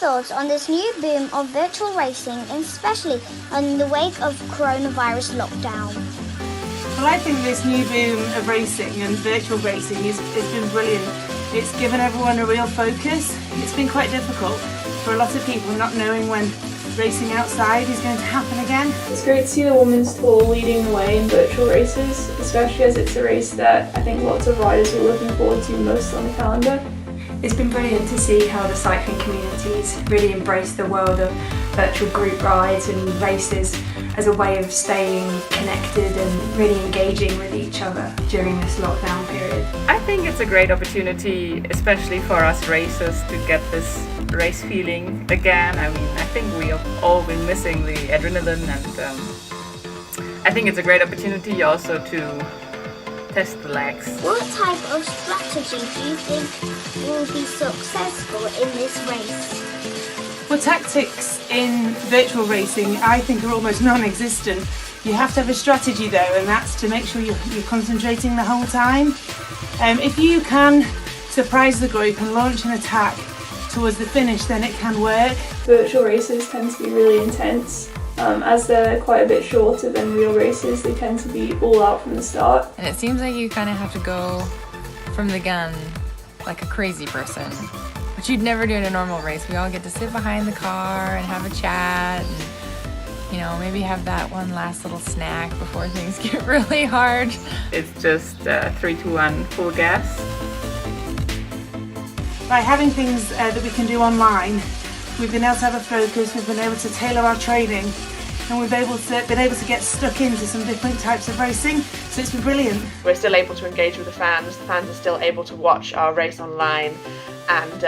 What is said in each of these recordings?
thoughts on this new boom of virtual racing, especially in the wake of coronavirus lockdown. Well, I think this new boom of racing and virtual racing has been brilliant. It's given everyone a real focus. It's been quite difficult for a lot of people not knowing when racing outside is going to happen again. It's great to see the Women's Tour leading the way in virtual races, especially as it's a race that I think lots of riders are looking forward to most on the calendar. It's been brilliant to see how the cycling communities really embrace the world of virtual group rides and races as a way of staying connected and really engaging with each other during this lockdown period. I think it's a great opportunity, especially for us racers, to get this race feeling again. I mean, I think we have all been missing the adrenaline, and I think it's a great opportunity also to test the legs. What type of strategy do you think will be successful in this race? Well, tactics in virtual racing I think are almost non-existent. You have to have a strategy though, and that's to make sure you're concentrating the whole time. If you can surprise the group and launch an attack towards the finish, then it can work. Virtual races tend to be really intense. As they're quite a bit shorter than real races, they tend to be all out from the start. And it seems like you kind of have to go from the gun like a crazy person, which you'd never do in a normal race. We all get to sit behind the car and have a chat and, you know, maybe have that one last little snack before things get really hard. It's just 3, 2, 1, full gas. By having things that we can do online, we've been able to have a focus, we've been able to tailor our training, and we've been able to get stuck into some different types of racing, so it's been brilliant. We're still able to engage with the fans are still able to watch our race online, and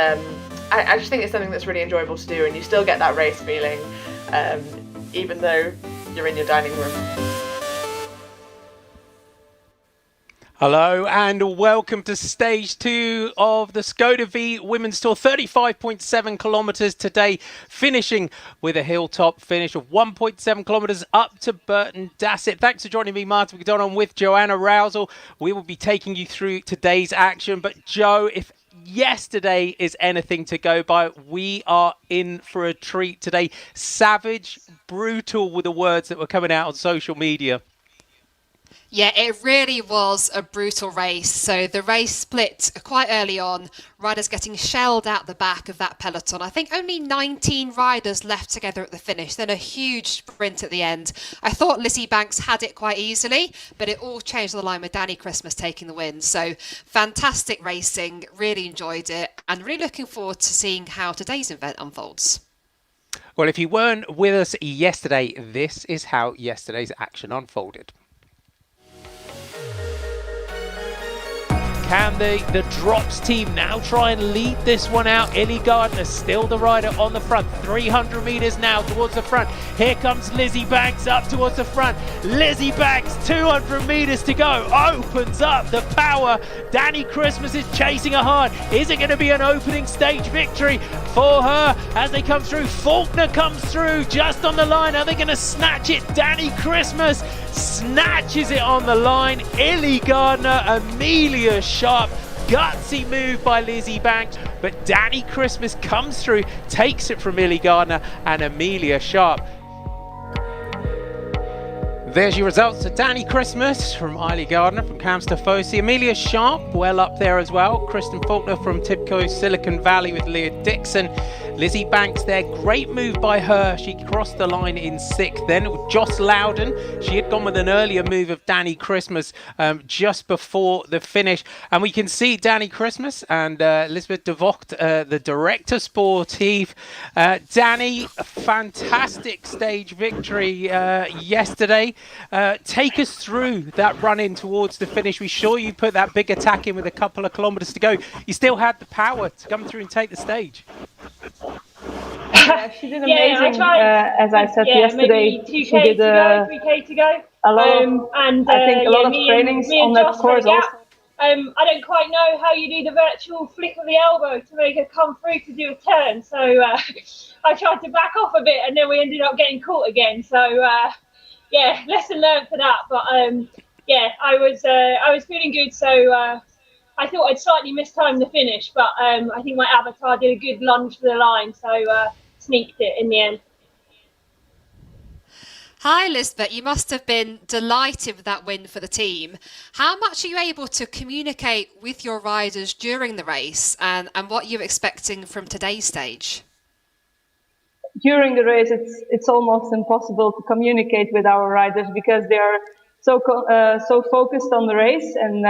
I just think it's something that's really enjoyable to do, and you still get that race feeling even though you're in your dining room. Hello and welcome to stage 2 of the Skoda V Women's Tour, 35.7 kilometres today, finishing with a hilltop finish of 1.7 kilometres up to Burton Dassett. Thanks for joining me, Martin McDonald, with Joanna Rousel. We will be taking you through today's action, but Joe, if yesterday is anything to go by, we are in for a treat today. Savage, brutal were the words that were coming out on social media. Yeah, it really was a brutal race. So the race split quite early on, riders getting shelled out the back of that peloton. I think only 19 riders left together at the finish, then a huge sprint at the end. I thought Lizzie Banks had it quite easily, but it all changed on the line with Danny Christmas taking the win. So fantastic racing, really enjoyed it, and really looking forward to seeing how today's event unfolds. Well, if you weren't with us yesterday, this is how yesterday's action unfolded. Can the Drops team now try and lead this one out? Ellie Gardner still the rider on the front. 300 metres now towards the front. Here comes Lizzie Banks up towards the front. Lizzie Banks, 200 metres to go. Opens up the power. Danny Christmas is chasing her hard. Is it going to be an opening stage victory for her as they come through? Faulkner comes through just on the line. Are they going to snatch it? Danny Christmas snatches it on the line. Ellie Gardner, Amelia Sharp, gutsy move by Lizzie Banks, but Danny Christmas comes through, takes it from Ellie Gardner and Amelia Sharp. There's your results. So Danny Christmas from Eileen Gardner from Camstafosi. Amelia Sharp, well up there as well. Kristen Faulkner from TIBCO Silicon Valley with Leah Dixon. Lizzie Banks there, great move by her. She crossed the line in 6th. Then Joss Loudon, she had gone with an earlier move of Danny Christmas just before the finish. And we can see Danny Christmas and Elizabeth de Vocht, the director sportive. Danny, a fantastic stage victory yesterday. Take us through that run in towards the finish. We saw you put that big attack in with a couple of kilometres to go. You still had the power to come through and take the stage. Yeah, she did amazing. As I said yesterday, she did a 3K to go. A lot of, and I think a lot of trainings on that course also. I don't quite know how you do the virtual flick of the elbow to make her come through to do a turn. So I tried to back off a bit, and then we ended up getting caught again. So lesson learned for that. But I was feeling good. So I thought I'd slightly mistimed the finish, but I think my avatar did a good lunge for the line, so sneaked it in the end. Hi, Lisbeth. You must have been delighted with that win for the team. How much are you able to communicate with your riders during the race, and what you're expecting from today's stage? During the race, it's almost impossible to communicate with our riders because they are so focused on the race, and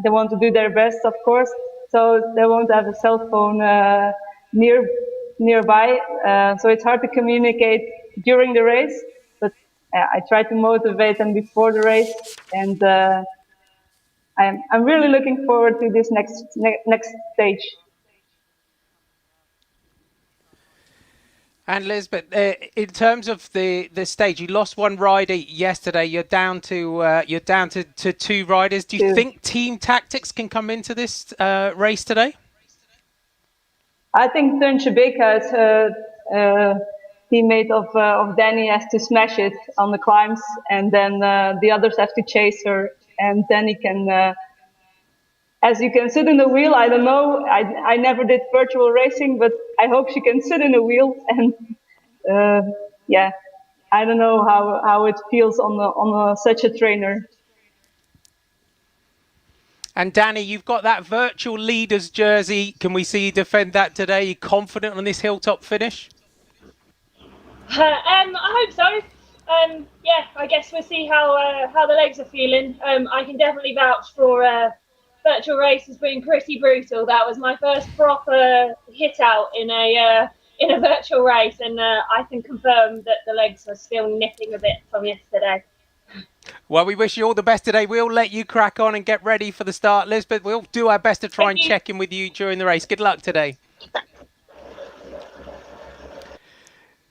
they want to do their best, of course. So they won't have a cell phone nearby. So it's hard to communicate during the race. But I try to motivate them before the race, and I'm really looking forward to this next stage. And Lisbeth, in terms of the stage, you lost one rider yesterday. You're down to two riders. Do you think team tactics can come into this race today? I think TIBCO, as a teammate of Danny, has to smash it on the climbs, and then the others have to chase her, and Danny can. As you can sit in the wheel, I don't know. I never did virtual racing, but I hope she can sit in the wheel. And yeah, I don't know how it feels on such a trainer. And Danny, you've got that virtual leaders jersey. Can we see you defend that today? Are you confident on this hilltop finish? I hope so. Yeah, I guess we'll see how the legs are feeling. I can definitely vouch for. Virtual race has been pretty brutal. That was my first proper hit out in a virtual race, and I can confirm that the legs are still nipping a bit from yesterday. Well, we wish you all the best today. We'll let you crack on and get ready for the start, Lisbeth. We'll do our best to try and check in with you during the race. Good luck today.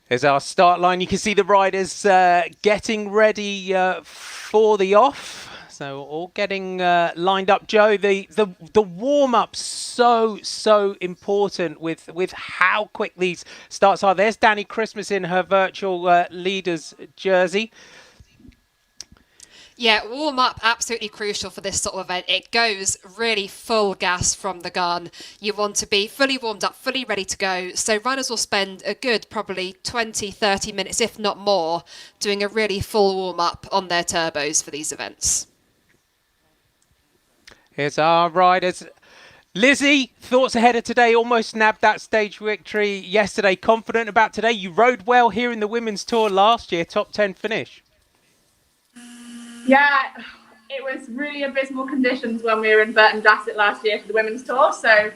There's our start line. You can see the riders getting ready for the off. So all getting lined up. Joe, the warm-up's so important with how quick these starts are. There's Danny Christmas in her virtual leaders jersey. Yeah, warm-up, absolutely crucial for this sort of event. It goes really full gas from the gun. You want to be fully warmed up, fully ready to go. So runners will spend a good probably 20, 30 minutes, if not more, doing a really full warm-up on their turbos for these events. Here's our riders. Lizzie, thoughts ahead of today? Almost nabbed that stage victory yesterday. Confident about today? You rode well here in the Women's Tour last year. Top 10 finish. Yeah, it was really abysmal conditions when we were in Burton Dassett last year for the Women's Tour. So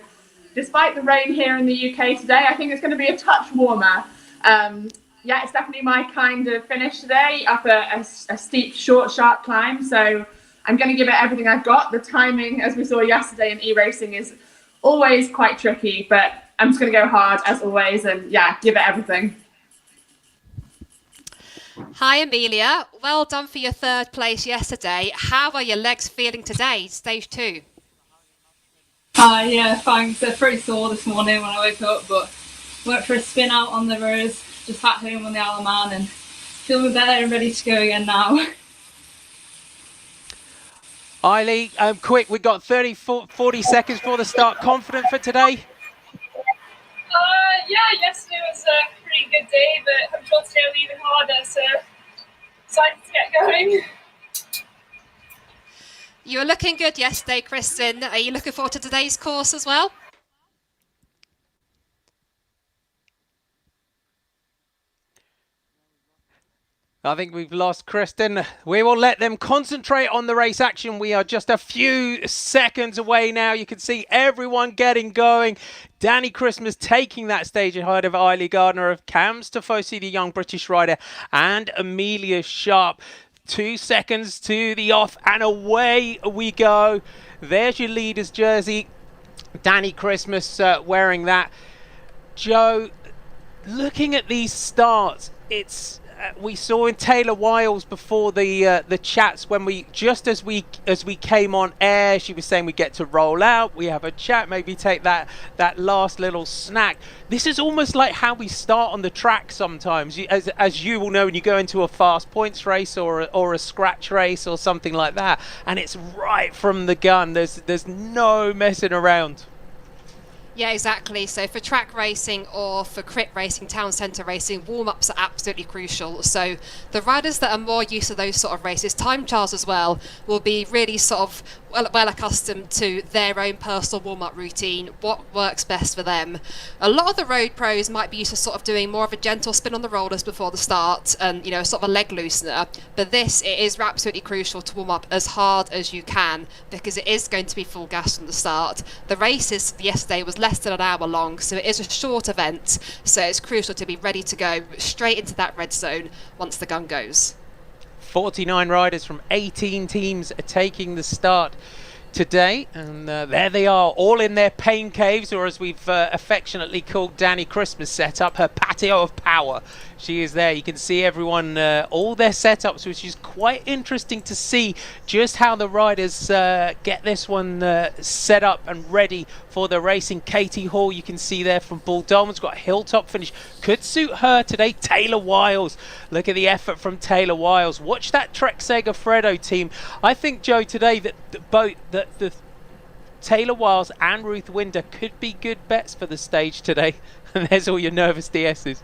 despite the rain here in the UK today, I think it's going to be a touch warmer. Yeah, it's definitely my kind of finish today, up a steep, short, sharp climb. So I'm going to give it everything I've got. The timing, as we saw yesterday in e-racing, is always quite tricky, but I'm just going to go hard as always and, yeah, give it everything. Hi, Amelia. Well done for your third place yesterday. How are your legs feeling today, stage 2? Hi, yeah, thanks. They're pretty sore this morning when I woke up, but went for a spin out on the roads, just back home on the Isle of Man, and feeling better and ready to go again now. Eiley, quick, we've got 40 seconds before the start. Confident for today? Yeah, yesterday was a pretty good day, but I'm sure today will be even harder, so excited to get going. You were looking good yesterday, Kristen. Are you looking forward to today's course as well? I think we've lost Kristen. We will let them concentrate on the race action. We are just a few seconds away now. You can see everyone getting going. Danny Christmas taking that stage ahead of Eiley Gardner, of Cams Tifosi, the young British rider, and Amelia Sharp. 2 seconds to the off, and away we go. There's your leader's jersey. Danny Christmas wearing that. Joe, looking at these starts, it's we saw in Taylor Wiles before the chats, when we as we came on air, she was saying we get to roll out, we have a chat, maybe take that last little snack. This is almost like how we start on the track sometimes. As you will know, when you go into a fast points race or a scratch race or something like that, and it's right from the gun. There's no messing around. Yeah, exactly. So for track racing or for crit racing, town centre racing, warm-ups are absolutely crucial. So the riders that are more used to those sort of races, time trials as well, will be really sort of well accustomed to their own personal warm-up routine, what works best for them. A lot of the road pros might be used to sort of doing more of a gentle spin on the rollers before the start and, sort of a leg loosener. But it is absolutely crucial to warm up as hard as you can, because it is going to be full gas from the start. The race yesterday was less than an hour long, so it is a short event, so it's crucial to be ready to go straight into that red zone once the gun goes. 49 riders from 18 teams are taking the start today, and there they are, all in their pain caves, or as we've affectionately called Danny Christmas setup, her patio of power. She is there. You can see everyone, all their setups, which is quite interesting to see just how the riders get this one set up and ready for the racing. Katie Hall, you can see there from Bull Dolman's got a hilltop finish. Could suit her today. Taylor Wiles. Look at the effort from Taylor Wiles. Watch that Trek Segafredo team. I think, Joe, today that the Taylor Wiles and Ruth Winder could be good bets for the stage today. And there's all your nervous DSs.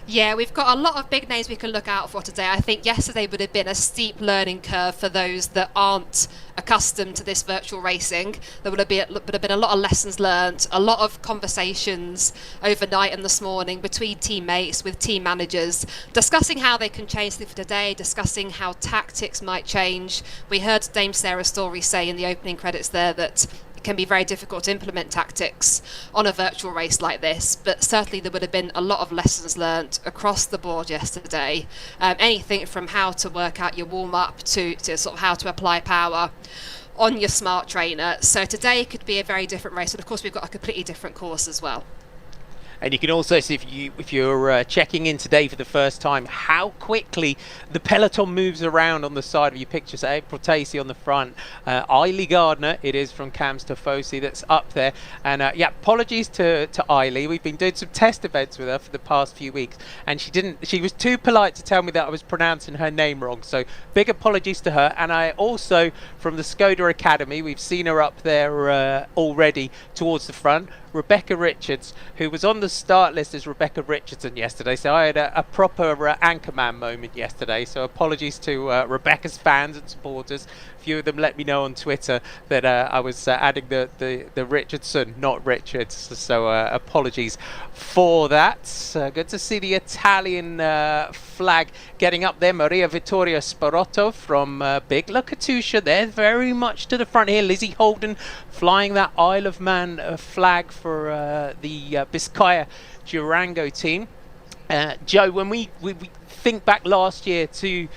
Yeah, we've got a lot of big names we can look out for today. I think yesterday would have been a steep learning curve for those that aren't accustomed to this virtual racing. There would have been a lot of lessons learned, a lot of conversations overnight and this morning between teammates, with team managers, discussing how they can change things for today, discussing how tactics might change. We heard Dame Sarah Story say in the opening credits there that it can be very difficult to implement tactics on a virtual race like this, but certainly there would have been a lot of lessons learned across the board yesterday. Anything from how to work out your warm-up to sort of how to apply power on your smart trainer. So today could be a very different race, and of course we've got a completely different course as well. And you can also see, if you're checking in today for the first time, how quickly the peloton moves around on the side of your picture. So April Tacey on the front, Eiley Gardner, it is from Cams Tifosi, that's up there. And yeah, apologies to Eiley. We've been doing some test events with her for the past few weeks, and she was too polite to tell me that I was pronouncing her name wrong. So big apologies to her. And I also, from the Skoda Academy, we've seen her up there already towards the front, Rebecca Richards, who was on the start list as Rebecca Richardson yesterday. So I had a proper Anchorman moment yesterday. So apologies to Rebecca's fans and supporters. A few of them let me know on Twitter that I was adding the Richardson, not Richards. So apologies for that. Good to see the Italian flag getting up there. Maria Vittoria Sparotto from Big La Katusha. They're very much to the front here. Lizzie Holden flying that Isle of Man flag for the Biscaya Durango team. Joe, when we think back last year to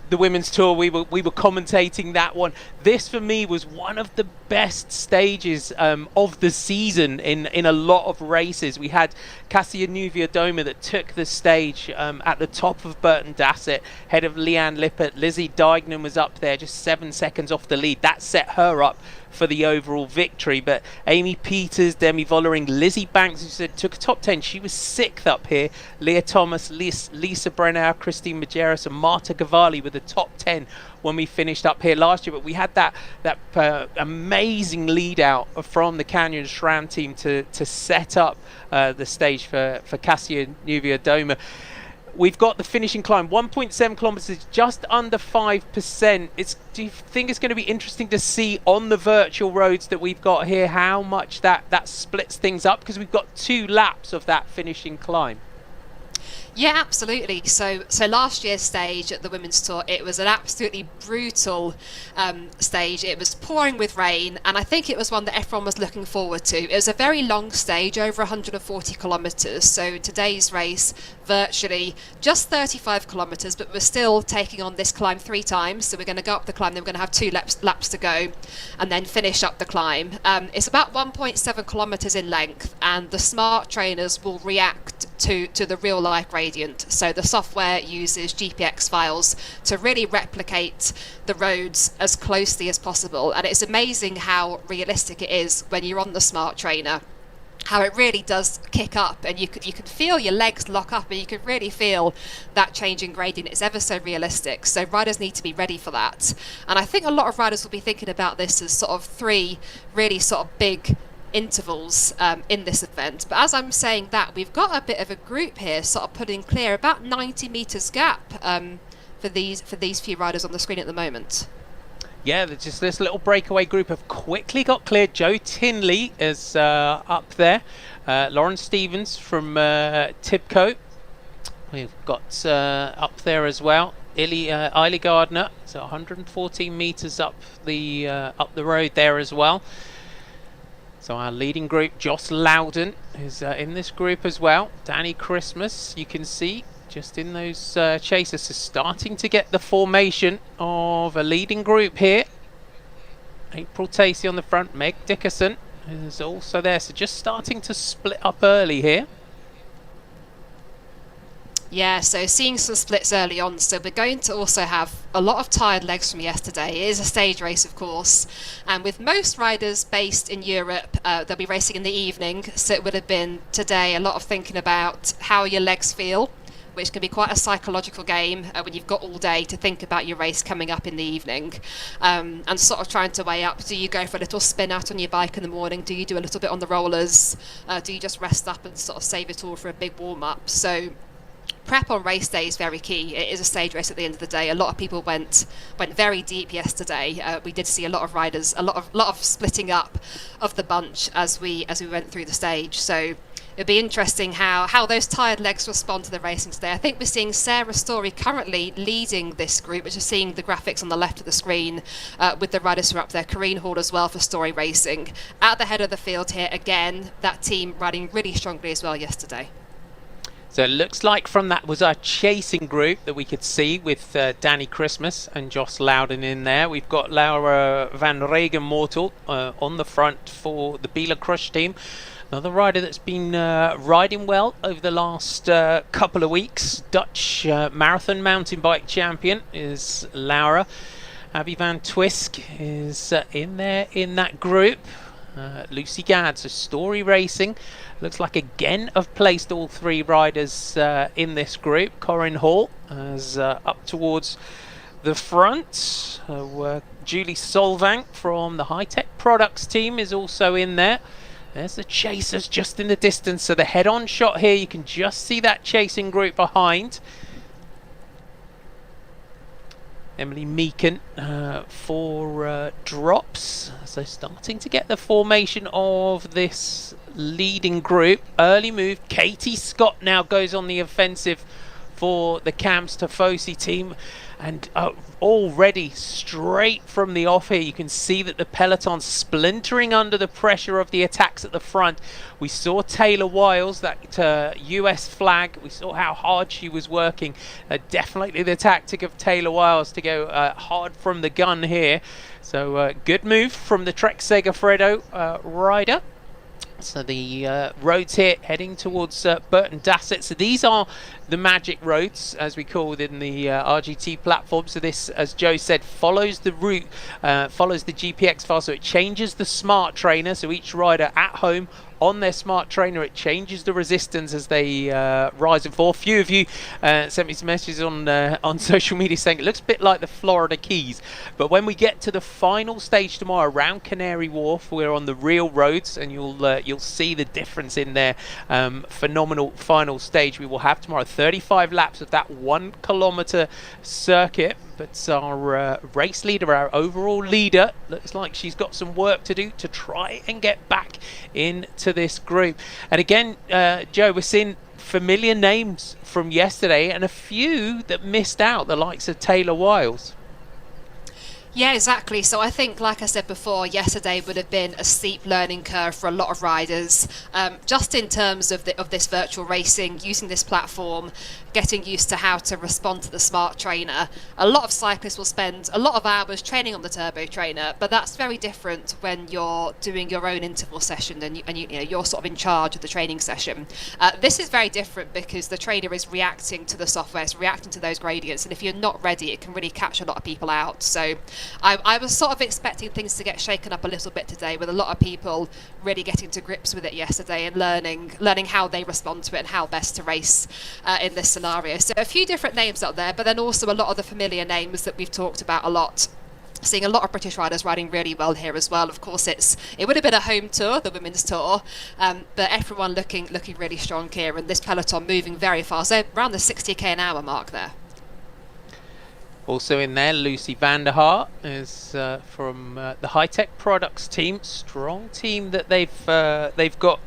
the women's tour, we were commentating that one. This for me was one of the best stages of the season in a lot of races. We had Cassia Nuviadoma that took the stage at the top of Burton Dassett, head of Leanne Lippert. Lizzie Deignan was up there just 7 seconds off the lead. That set her up for the overall victory. But Amy Peters, Demi Vollering, Lizzie Banks, who said took a top 10, she was 6th up here. Leah Thomas, Lisa Brenner, Christine Majerus and Marta Cavalli with the top 10 when we finished up here last year. But we had that amazing lead out from the Canyon SRAM team to set up the stage for Cassia Nuviadoma. We've got the finishing climb, 1.7 kilometers, just under 5%. Do you think it's going to be interesting to see on the virtual roads that we've got here how much that splits things up? Because we've got 2 laps of that finishing climb. Yeah, absolutely. So last year's stage at the Women's Tour, it was an absolutely brutal stage. It was pouring with rain, and I think it was one that everyone was looking forward to. It was a very long stage, over 140 kilometres. So today's race, virtually just 35 kilometres, but we're still taking on this climb 3 times. So we're going to go up the climb, then we're going to have 2 laps to go, and then finish up the climb. It's about 1.7 kilometres in length, and the smart trainers will react to the real life gradient. So the software uses GPX files to really replicate the roads as closely as possible, and it's amazing how realistic it is when you're on the smart trainer, how it really does kick up, and you can feel your legs lock up, and you can really feel that change in gradient. It's ever so realistic, so riders need to be ready for that. And I think a lot of riders will be thinking about this as sort of 3 really sort of big intervals in this event. But as I'm saying that, we've got a bit of a group here sort of putting clear about 90 meters gap for these few riders on the screen at the moment. Yeah, just this little breakaway group have quickly got cleared. Joe Tinley is up there. Lauren Stevens from TIBCO. We've got up there as well. Eiley Gardner. So 114 meters up the road there as well. So our leading group, Joss Loudon, is in this group as well. Danny Christmas, you can see, just in those chasers, so starting to get the formation of a leading group here. April Tacey on the front, Meg Dickerson is also there, so just starting to split up early here. Yeah, so seeing some splits early on, so we're going to also have a lot of tired legs from yesterday. It is a stage race, of course, and with most riders based in Europe, they'll be racing in the evening, so it would have been today a lot of thinking about how your legs feel, which can be quite a psychological game when you've got all day to think about your race coming up in the evening, and sort of trying to weigh up, do you go for a little spin out on your bike in the morning, do you do a little bit on the rollers, do you just rest up and sort of save it all for a big warm-up? So prep on race day is very key. It is a stage race at the end of the day. A lot of people went very deep yesterday. We did see a lot of riders, a lot of splitting up of the bunch as we went through the stage. So it'll be interesting how those tired legs respond to the racing today. I think we're seeing Sarah Story currently leading this group, which is seeing the graphics on the left of the screen with the riders who are up there. Corrine Hall as well for Story Racing. At the head of the field here, again, that team riding really strongly as well yesterday. So it looks like from that was our chasing group that we could see with Danny Christmas and Joss Loudon in there. We've got Laura van Regen Mortel on the front for the Bela Crush team. Another rider that's been riding well over the last couple of weeks. Dutch marathon mountain bike champion is Laura. Abby Van Twisk is in there in that group. Lucy Gadd, so Story Racing. Looks like again have placed all 3 riders in this group. Corinne Hall is up towards the front. Julie Solvang from the High Tech Products team is also in there. There's the chasers just in the distance. So the head-on shot here, you can just see that chasing group behind. Emily Meakin for drops. So starting to get the formation of this leading group. Early move. Katie Scott now goes on the offensive for the Camps Tifosi team, and already straight from the off here you can see that the peloton's splintering under the pressure of the attacks at the front. We saw Taylor Wiles, that US flag, we saw how hard she was working. Definitely the tactic of Taylor Wiles to go hard from the gun here. So good move from the Trek Segafredo rider. So the roads here heading towards Burton Dassett. So these are the magic roads, as we call it in the RGT platform. So this, as Joe said, follows the route, follows the GPX file. So it changes the smart trainer. So each rider at home on their smart trainer, it changes the resistance as they rise and fall. A few of you sent me some messages on social media saying it looks a bit like the Florida Keys. But when we get to the final stage tomorrow around Canary Wharf, we're on the real roads, and you'll see the difference in their phenomenal final stage we will have tomorrow. 35 laps of that 1 kilometer circuit. But our race leader, our overall leader, looks like she's got some work to do to try and get back into this group. And again, Joe, we're seeing familiar names from yesterday and a few that missed out, the likes of Taylor Wiles. Yeah, exactly. So I think, like I said before, yesterday would have been a steep learning curve for a lot of riders, just in terms of this virtual racing, using this platform, getting used to how to respond to the smart trainer. A lot of cyclists will spend a lot of hours training on the turbo trainer, but that's very different when you're doing your own interval session and you're sort of in charge of the training session. This is very different because the trainer is reacting to the software, it's reacting to those gradients, and if you're not ready, it can really catch a lot of people out. So I was sort of expecting things to get shaken up a little bit today, with a lot of people really getting to grips with it yesterday and learning how they respond to it and how best to race in this scenario. So a few different names out there, but then also a lot of the familiar names that we've talked about a lot. Seeing a lot of British riders riding really well here as well. Of course, it would have been a home tour, the women's tour, but everyone looking really strong here, and this peloton moving very fast. So around the 60k an hour mark there. Also in there, Lucy van der Hart is from the High Tech Products team. Strong team that they've got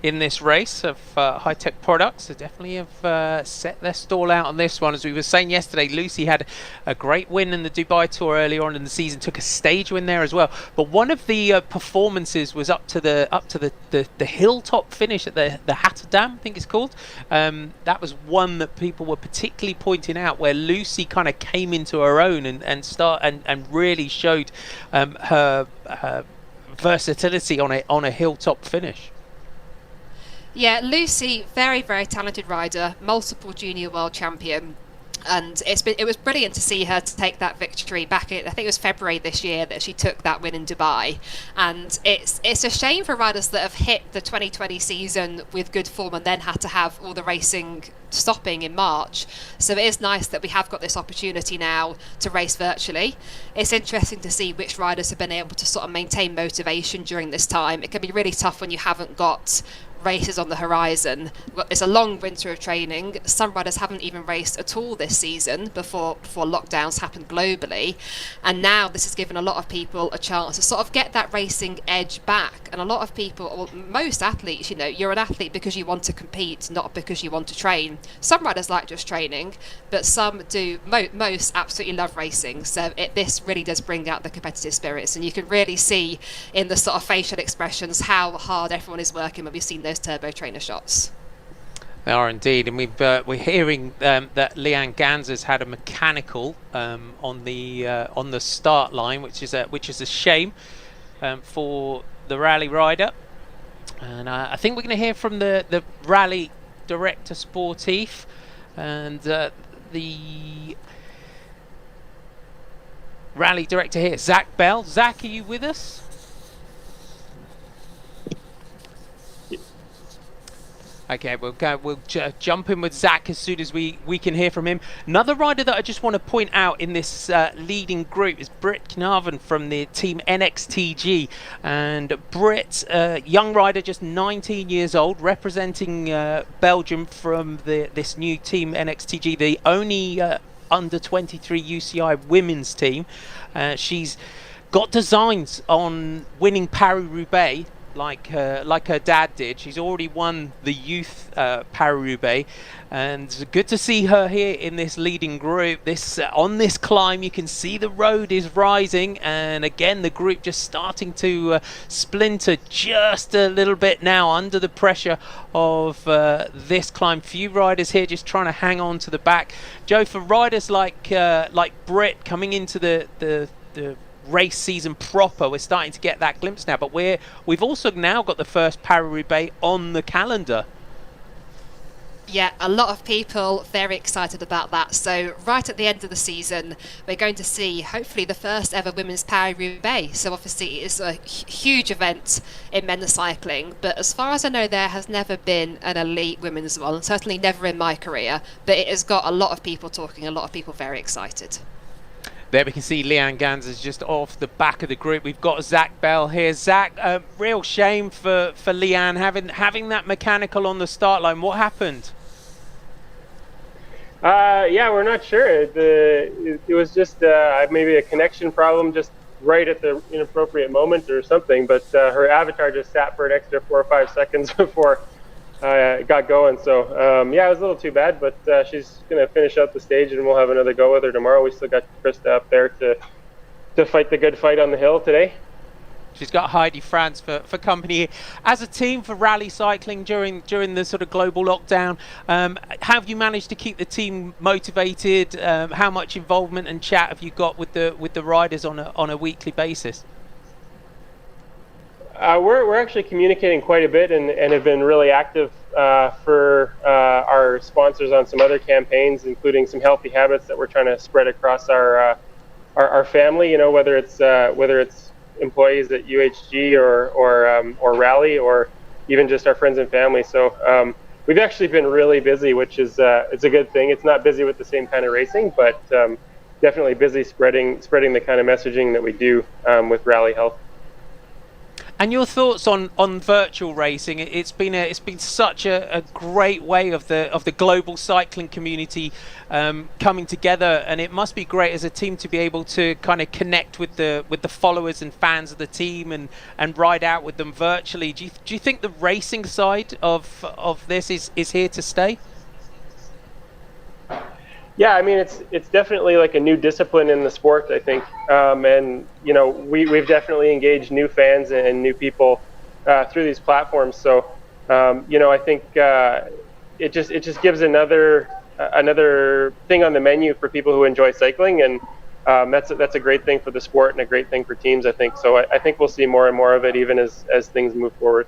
in this race of High Tech Products. They definitely have set their stall out on this one. As we were saying yesterday, Lucy had a great win in the Dubai Tour earlier on in the season, took a stage win there as well. But one of the performances was up to the hilltop finish at the Hatterdam, I think it's called. That was one that people were particularly pointing out, where Lucy kind of came into her own and really showed her versatility on a hilltop finish. Yeah, Lucy, very, very talented rider, multiple junior world champion. And it was brilliant to see her to take that victory back in, I think it was February this year that she took that win in Dubai. And it's a shame for riders that have hit the 2020 season with good form and then had to have all the racing stopping in March. So it is nice that we have got this opportunity now to race virtually. It's interesting to see which riders have been able to sort of maintain motivation during this time. It can be really tough when you haven't got races on the horizon. It's a long winter of training. Some riders haven't even raced at all this season before lockdowns happened globally, and now this has given a lot of people a chance to sort of get that racing edge back. And a lot of people, or most athletes, you're an athlete because you want to compete, not because you want to train. Some riders like just training, but some do. Most absolutely love racing. So this really does bring out the competitive spirits, and you can really see in the sort of facial expressions how hard everyone is working when we've seen those turbo trainer shots. They are indeed, and we're hearing that Leanne Ganser's had a mechanical on the start line, which is a shame for the rally rider. And I think we're going to hear from the rally director sportif and the rally director here, Zach Bell. Zach, are you with us? Okay, we'll jump in with Zach as soon as we can hear from him. Another rider that I just want to point out in this leading group is Britt Knaven from the team NXTG. And Britt, young rider, just 19 years old, representing Belgium from this new team NXTG, the only under 23 UCI women's team. She's got designs on winning Paris-Roubaix, like her dad did. She's already won the youth Paris-Roubaix, and it's good to see her here in this leading group. On this climb, you can see the road is rising, and again the group just starting to splinter just a little bit now under the pressure of this climb. Few riders here just trying to hang on to the back. Joe, for riders like Britt coming into the race season proper, we're starting to get that glimpse now, but we've also now got the first Paris-Roubaix on the calendar. Yeah, a lot of people very excited about that. So right at the end of the season, we're going to see hopefully the first ever women's Paris-Roubaix. So obviously it's a huge event in men's cycling, but as far as I know, there has never been an elite women's one, certainly never in my career, but it has got a lot of people talking, a lot of people very excited. There we can see Leanne Ganser's just off the back of the group. We've got Zach Bell here. Zach, real shame for Leanne having that mechanical on the start line. What happened? Yeah, we're not sure. It was just maybe a connection problem just right at the inappropriate moment or something. But her avatar just sat for an extra 4 or 5 seconds before it got going. So yeah, it was a little too bad. But she's going to finish out the stage, and we'll have another go with her tomorrow. We still got Krista up there to fight the good fight on the hill today. She's got Heidi Franz for company here. As a team for rally cycling during the sort of global lockdown, have you managed to keep the team motivated? How much involvement and chat have you got with the riders on a weekly basis? We're actually communicating quite a bit and have been really active for our sponsors on some other campaigns, including some healthy habits that we're trying to spread across our family. You know, whether it's employees at UHG or Rally, or even just our friends and family. So we've actually been really busy, which is it's a good thing. It's not busy with the same kind of racing, but definitely busy spreading the kind of messaging that we do with Rally Health. And your thoughts on virtual racing? It's been such a great way of the global cycling community coming together, and it must be great as a team to be able to kind of connect with the followers and fans of the team and ride out with them virtually. Do you think the racing side of this is here to stay? Yeah, I mean, it's definitely like a new discipline in the sport, I think, and you know, we've definitely engaged new fans and new people through these platforms. So, you know, I think it just gives another thing on the menu for people who enjoy cycling, and that's a great thing for the sport and a great thing for teams, I think. So I think we'll see more and more of it even as things move forward.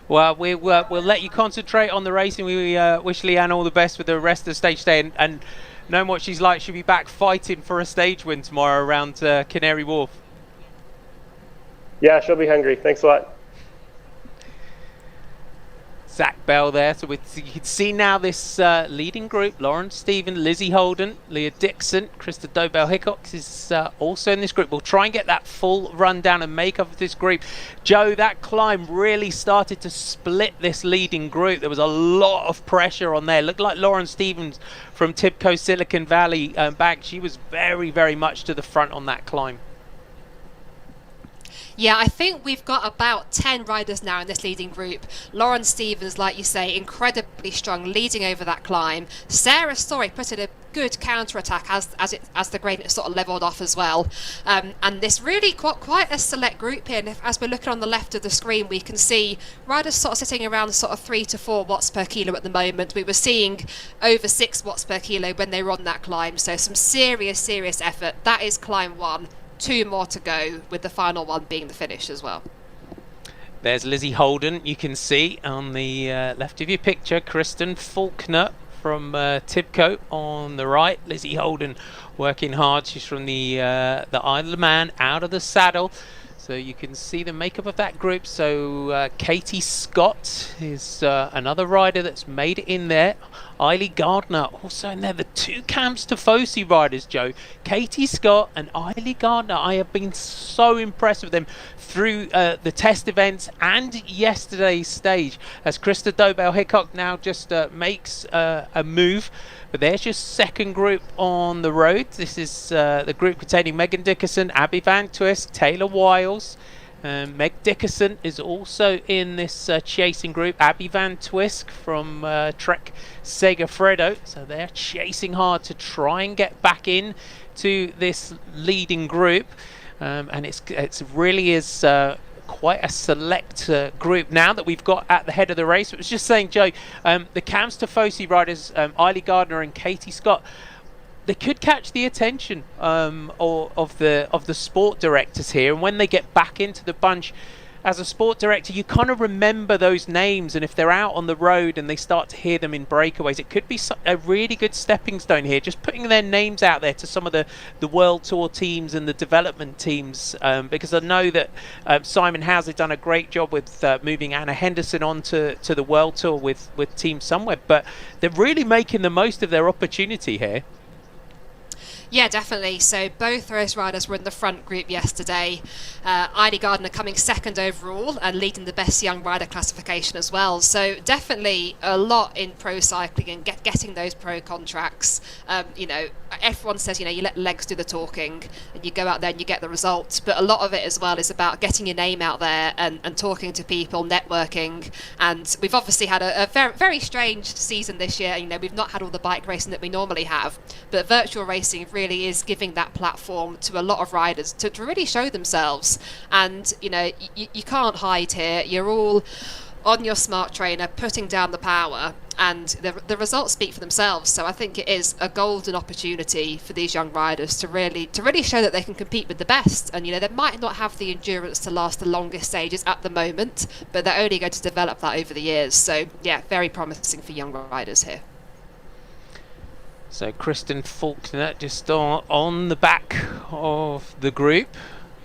Well, we'll let you concentrate on the racing. We wish Leanne all the best with the rest of the stage today, and knowing what she's like, she'll be back fighting for a stage win tomorrow around Canary Wharf. Yeah, she'll be hungry. Thanks a lot. Zach Bell there. So you can see now this leading group: Lauren Stephen, Lizzie Holden, Leah Dixon, Krista Dobell-Hickox is also in this group. We'll try and get that full rundown and makeup of this group. Joe, that climb really started to split this leading group. There was a lot of pressure on there. Looked like Lauren Stevens from TIBCO Silicon Valley back. She was very, very much to the front on that climb. Yeah, I think we've got about 10 riders now in this leading group. Lauren Stevens, like you say, incredibly strong, leading over that climb. Sarah Story put in a good counter-attack as the gradient sort of levelled off as well. And this really quite a select group here. And as we're looking on the left of the screen, we can see riders sort of sitting around sort of 3 to 4 watts per kilo at the moment. We were seeing over 6 watts per kilo when they were on that climb. So some serious effort. That is climb 1. 2 more to go, with the final one being the finish as well. There's Lizzie Holden, you can see on the left of your picture. Kristen Faulkner from TIBCO on the right. Lizzie Holden working hard. She's from the Isle of Man, out of the saddle. So you can see the makeup of that group. So Katie Scott is another rider that's made it in there. Eiley Gardner also in there. The 2 Camps Tifosi riders, Joe. Katie Scott and Eiley Gardner. I have been so impressed with them through the test events and yesterday's stage, as Krista Dobell-Hickox now just makes a move. But there's your second group on the road. This is the group containing Megan Dickerson, Abby Van Twist, Taylor Wiles. Meg Dickerson is also in this chasing group. Abby Van Twisk from Trek Segafredo. So they're chasing hard to try and get back in to this leading group. And it's really is quite a select group now that we've got at the head of the race. I was just saying, Joe, the Camps Tifosi riders, Eiley Gardner and Katie Scott, they could catch the attention of the sport directors here, and when they get back into the bunch, as a sport director, you kind of remember those names, and if they're out on the road and they start to hear them in breakaways, it could be a really good stepping stone here, just putting their names out there to some of the World Tour teams and the development teams, because I know that Simon Howes has done a great job with moving Anna Henderson on to the World Tour with Team Sunweb, but they're really making the most of their opportunity here. Yeah, definitely. So both those riders were in the front group yesterday. Eiley Gardner coming second overall and leading the best young rider classification as well. So definitely a lot in pro cycling and getting those pro contracts. You know, everyone says, you know, you let legs do the talking and you go out there and you get the results. But a lot of it as well is about getting your name out there and talking to people, networking. And we've obviously had a very, very strange season this year. You know, we've not had all the bike racing that we normally have, but virtual racing really is giving that platform to a lot of riders to really show themselves. And you can't hide here. You're all on your smart trainer, putting down the power, and the results speak for themselves. So I think it is a golden opportunity for these young riders to really show that they can compete with the best. And they might not have the endurance to last the longest stages at the moment, but they're only going to develop that over the years. So yeah, very promising for young riders here. So Kristen Faulkner just on the back of the group,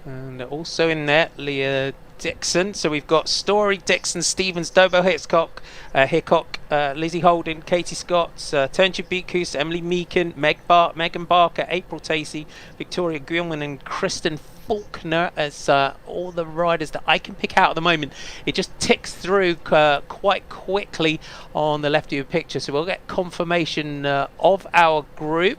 and also in there Leah Dixon. So we've got Story, Dixon, Stevens, Dobo Hickok, Lizzie Holden, Katie Scott, Turnja Beekus, Emily Meakin, Megan Barker, April Tacey, Victoria Gilman and Kristen Faulkner as all the riders that I can pick out at the moment. It just ticks through quite quickly on the left of your picture, so we'll get confirmation of our group.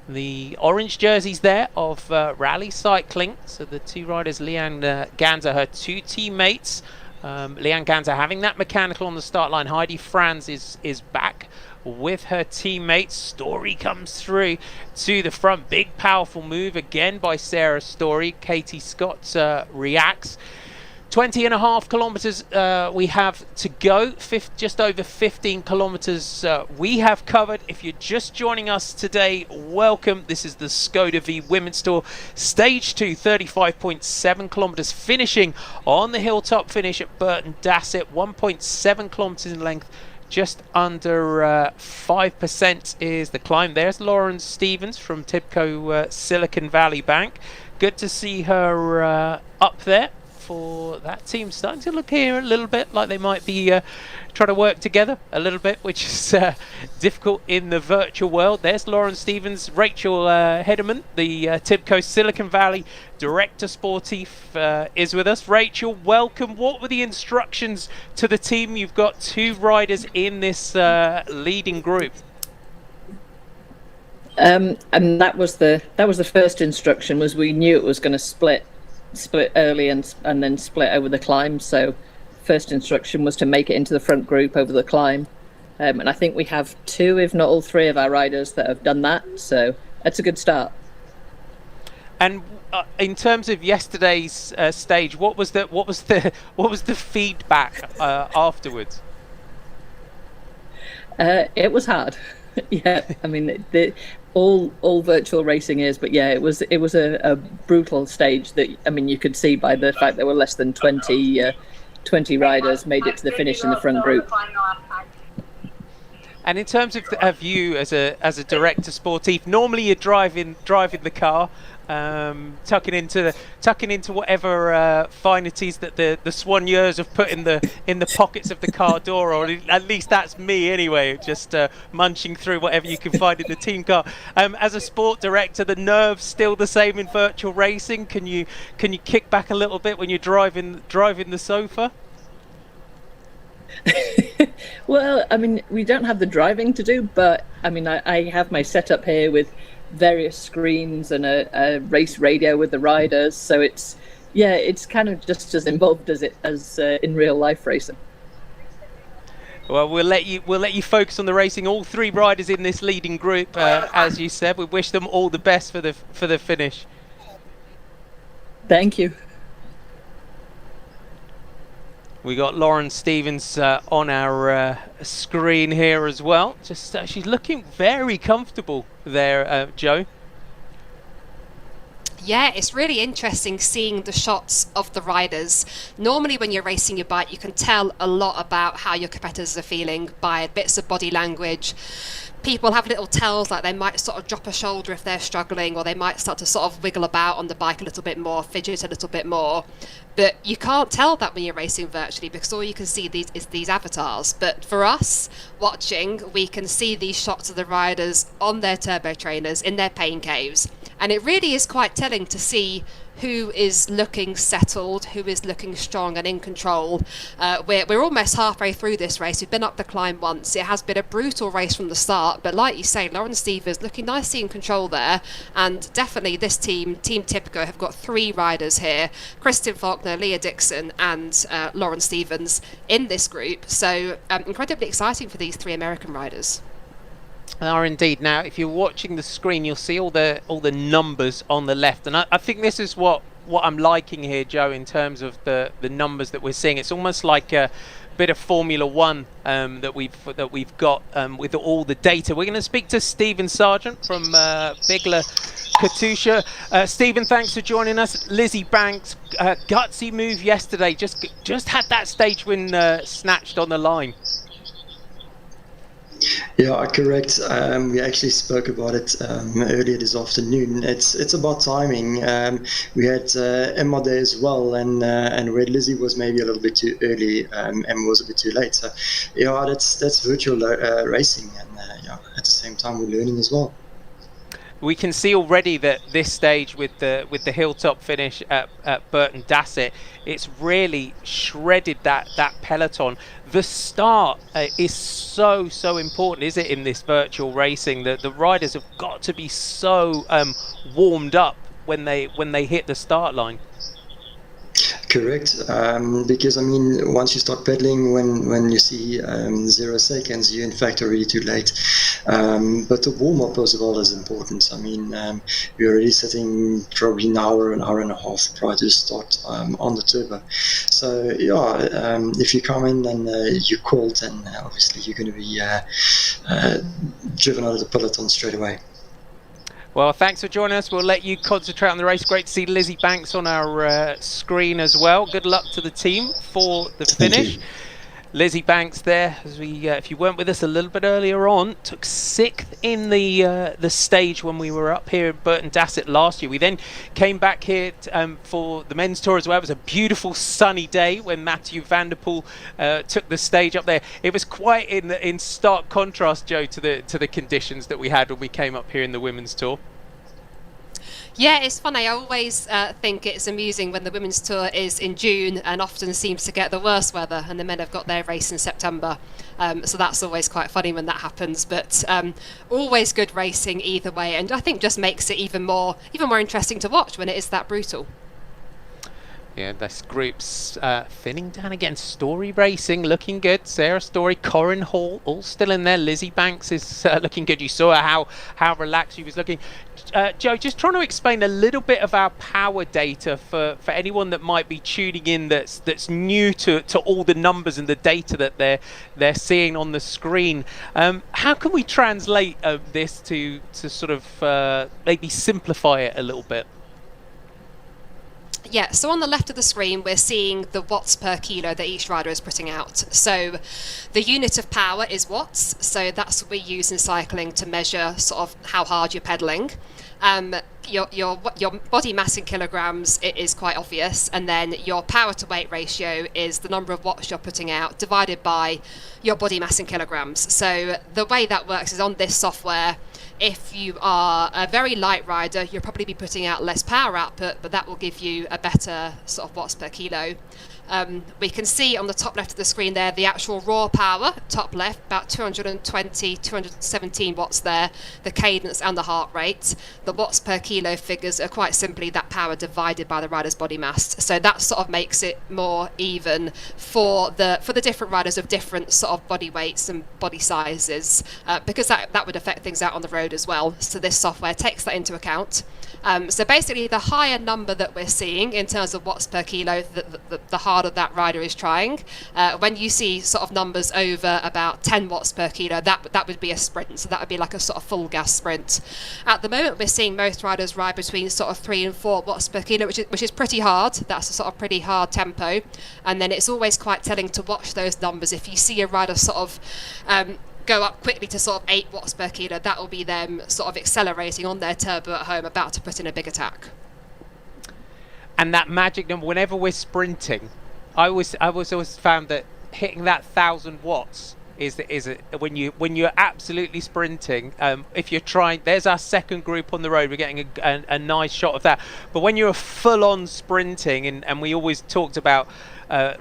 The orange jerseys there of Rally Cycling. So the two riders, Leanne Ganzer, her two teammates. Leanne Ganzer having that mechanical on the start line. Heidi Franz is back with her teammates. Story comes through to the front. Big powerful move again by Sarah Story. Katie Scott reacts. 20.5 kilometres we have to go, just over 15 kilometres we have covered. If you're just joining us today, welcome. This is the Skoda V Women's Tour, Stage 2, 35.7 kilometres, finishing on the hilltop finish at Burton Dassett, 1.7 kilometres in length. Just under 5% is the climb. There's Lauren Stevens from TIBCO Silicon Valley Bank. Good to see her up there. For that team starting to look here a little bit like they might be trying to work together a little bit, which is difficult in the virtual world. There's Lauren Stevens, Rachel Hederman, the TIBCO Silicon Valley Director Sportif is with us. Rachel, welcome. What were the instructions to the team? You've got two riders in this leading group. And that was the first instruction, was we knew it was going to split early and then split over the climb. So first instruction was to make it into the front group over the climb, and I think we have two, if not all three, of our riders that have done that, so that's a good start. And in terms of yesterday's stage, what was the feedback afterwards? It was hard. Yeah, I mean, all virtual racing is, but yeah, it was a brutal stage that, I mean, you could see by the fact there were less than 20 riders made it to the finish in the front group. And in terms of you as a director sportif, normally you're driving the car, tucking into whatever finities that the soigneurs have put in the pockets of the car door, or at least that's me anyway, just munching through whatever you can find in the team car. As a sport director, the nerves still the same in virtual racing? Can you kick back a little bit when you're driving the sofa? Well, I mean, we don't have the driving to do, but I mean, I have my setup here with various screens and a race radio with the riders, so it's kind of just as involved as in real life racing. Well, we'll let you focus on the racing. All three riders in this leading group, as you said, we wish them all the best for the finish. Thank you. We got Lauren Stevens on our screen here as well. Just she's looking very comfortable there, Joe. Yeah, it's really interesting seeing the shots of the riders. Normally when you're racing your bike, you can tell a lot about how your competitors are feeling by bits of body language. People have little tells, like they might sort of drop a shoulder if they're struggling, or they might start to sort of wiggle about on the bike a little bit more, fidget a little bit more. But you can't tell that when you're racing virtually, because all you can see is these avatars. But for us watching, we can see these shots of the riders on their turbo trainers in their pain caves. And it really is quite telling to see who is looking settled, who is looking strong and in control. We're almost halfway through this race. We've been up the climb once. It has been a brutal race from the start, but like you say, Lauren Stevens looking nicely in control there, and definitely this Team TIBCO have got three riders here, Kristen Faulkner, Leah Dixon and Lauren Stevens in this group, so incredibly exciting for these three American riders. are indeed. Now, if you're watching the screen, you'll see all the numbers on the left, and I think this is what I'm liking here, Joe, in terms of the numbers that we're seeing. It's almost like a bit of Formula One that we've got with all the data. We're going to speak to Stephen Sargent from Bigler Katusha. Stephen, thanks for joining us. Lizzie Banks, gutsy move yesterday. Just had that stage win snatched on the line. Yeah, correct. We actually spoke about it earlier this afternoon. It's about timing. We had Emma there as well, and where Lizzie was maybe a little bit too early, Emma was a bit too late. So, yeah, that's virtual racing, and at the same time we're learning as well. We can see already that this stage with the hilltop finish at Burton Dassett, it's really shredded that peloton. The start is so important, is it, in this virtual racing? The riders have got to be so warmed up when they hit the start line. Correct, because I mean, once you start pedaling, when you see 0 seconds, you're in fact already too late. But the warm up as well is important. I mean, we're already sitting probably an hour and a half prior to start on the turbo. So yeah, if you come in and you're cold, then obviously you're going to be driven out of the peloton straight away. Well, thanks for joining us. We'll let you concentrate on the race. Great to see Lizzie Banks on our screen as well. Good luck to the team for the finish. Lizzie Banks there, as we, if you weren't with us a little bit earlier on, took 6th in the stage when we were up here at Burton Dassett last year. We then came back here for the men's tour as well. It was a beautiful sunny day when Matthew van der Poel took the stage up there. It was quite in stark contrast, Joe, to the conditions that we had when we came up here in the women's tour. Yeah, it's funny. I always think it's amusing when the women's tour is in June and often seems to get the worst weather, and the men have got their race in September. So that's always quite funny when that happens. But always good racing either way, and I think just makes it even more interesting to watch when it is that brutal. Yeah, this group's thinning down again. Story Racing looking good. Sarah Story, Corinne Hall, all still in there. Lizzie Banks is looking good. You saw her how relaxed she was looking. Joe, just trying to explain a little bit of our power data for anyone that might be tuning in that's new to all the numbers and the data that they're seeing on the screen. How can we translate this to sort of maybe simplify it a little bit? Yeah, so on the left of the screen, we're seeing the watts per kilo that each rider is putting out. So the unit of power is watts. So that's what we use in cycling to measure sort of how hard you're pedaling. Your body mass in kilograms, it is quite obvious, and then your power to weight ratio is the number of watts you're putting out divided by your body mass in kilograms. So the way that works is on this software, if you are a very light rider, you'll probably be putting out less power output, but that will give you a better sort of watts per kilo. We can see on the top left of the screen there the actual raw power, top left, about 220, 217 watts there, the cadence and the heart rate. The watts per kilo figures are quite simply that power divided by the rider's body mass. So that sort of makes it more even for the different riders of different sort of body weights and body sizes, because that would affect things out on the road as well. So this software takes that into account. So basically the higher number that we're seeing in terms of watts per kilo, the harder that rider is trying. When you see sort of numbers over about 10 watts per kilo, that would be a sprint. So that would be like a sort of full gas sprint. At the moment, we're seeing most riders ride between sort of 3 and 4 watts per kilo, which is pretty hard. That's a sort of pretty hard tempo. And then it's always quite telling to watch those numbers. If you see a rider sort of go up quickly to sort of 8 watts per kilo, that will be them sort of accelerating on their turbo at home, about to put in a big attack. And that magic number, whenever we're sprinting, I always found that hitting that 1,000 watts is when you're absolutely sprinting. If you're trying, there's our second group on the road. We're getting a nice shot of that. But when you're full-on sprinting, and we always talked about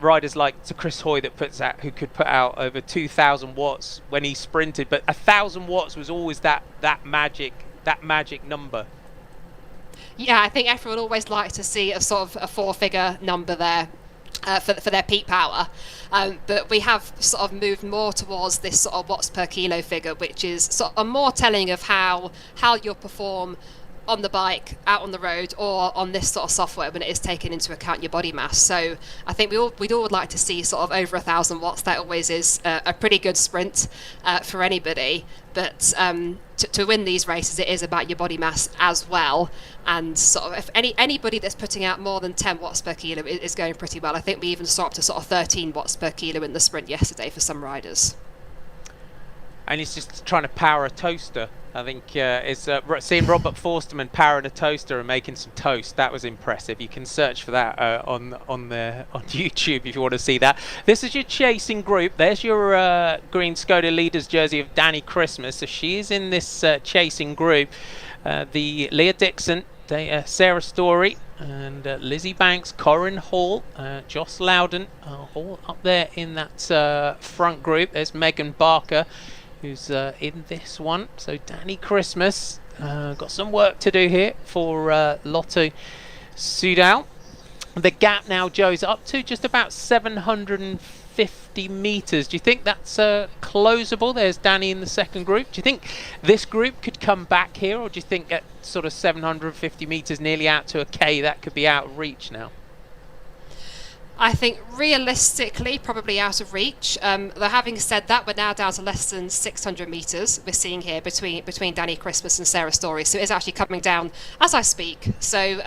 riders like Chris Hoy who could put out over 2,000 watts when he sprinted, but 1,000 watts was always that magic number. Yeah, I think everyone always likes to see a sort of a 4-figure number there. for their peak power. But we have sort of moved more towards this sort of watts per kilo figure, which is sort of more telling of how you'll perform on the bike, out on the road, or on this sort of software when it is taken into account your body mass. So I think we'd all like to see sort of over 1,000 watts. That always is a pretty good sprint for anybody. But to win these races, it is about your body mass as well. And sort of if anybody that's putting out more than 10 watts per kilo is going pretty well. I think we even saw up to sort of 13 watts per kilo in the sprint yesterday for some riders. And he's just trying to power a toaster. I think it's seeing Robert Forsterman powering a toaster and making some toast. That was impressive. You can search for that on YouTube if you want to see that. This is your chasing group. There's your green Skoda leaders jersey of Danny Christmas. So she is in this chasing group. The Leah Dixon, Sarah Story, and Lizzie Banks, Corinne Hall, Joss Loudon, all up there in that front group. There's Megan Barker, who's in this one. So Danny Christmas got some work to do here for Lotto Soudal. The gap now, Joe's up to just about 750 metres. Do you think that's closable? There's Danny in the second group. Do you think this group could come back here, or do you think at sort of 750 metres, nearly out to a K, that could be out of reach now? I think realistically, probably out of reach. Though having said that, we're now down to less than 600 metres. We're seeing here between Danny Christmas and Sarah Story, so it is actually coming down as I speak. So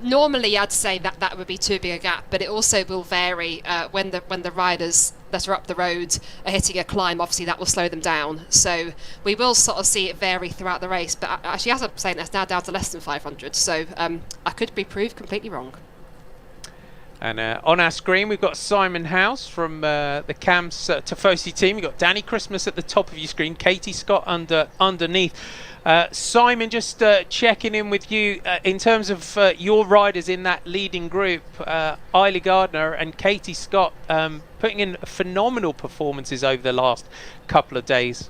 normally, I'd say that would be too big a gap, but it also will vary when the riders that are up the road are hitting a climb. Obviously, that will slow them down. So we will sort of see it vary throughout the race. But actually, as I'm saying, that's now down to less than 500. So I could be proved completely wrong. And on our screen, we've got Simon House from the CAMS Tifosi team. We've got Danny Christmas at the top of your screen, Katie Scott underneath. Simon, just checking in with you in terms of your riders in that leading group, Eiley Gardner and Katie Scott putting in phenomenal performances over the last couple of days.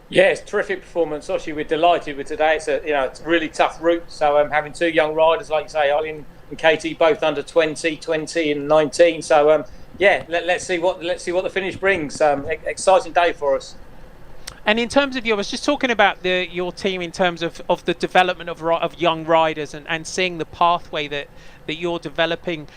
Yeah, it's a terrific performance. Obviously, we're delighted with today. It's it's a really tough route. So having two young riders, like you say, Eileen and Katie, both under 20 and 19. So let's see what the finish brings. Exciting day for us. And in terms of I was just talking about your team in terms of the development of young riders and seeing the pathway that you're developing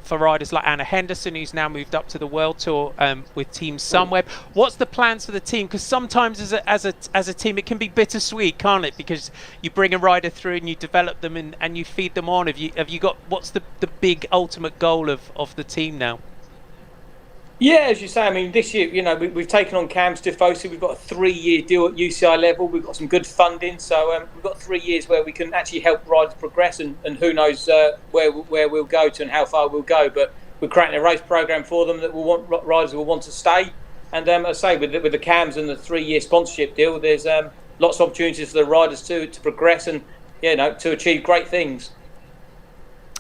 for riders like Anna Henderson, who's now moved up to the World Tour with Team Sunweb. What's the plans for the team? Because sometimes as a team it can be bittersweet, can't it? Because you bring a rider through and you develop them and you feed them on. Have you got what's the big ultimate goal of the team now? Yeah, as you say, I mean, this year, we've taken on CAMS Tifosi. We've got a 3-year deal at UCI level. We've got some good funding, so we've got 3 years where we can actually help riders progress, and who knows where we'll go to and how far we'll go. But we're creating a race program for them that riders will want to stay. And as I say, with the CAMS and the 3-year sponsorship deal, there's lots of opportunities for the riders to progress and to achieve great things.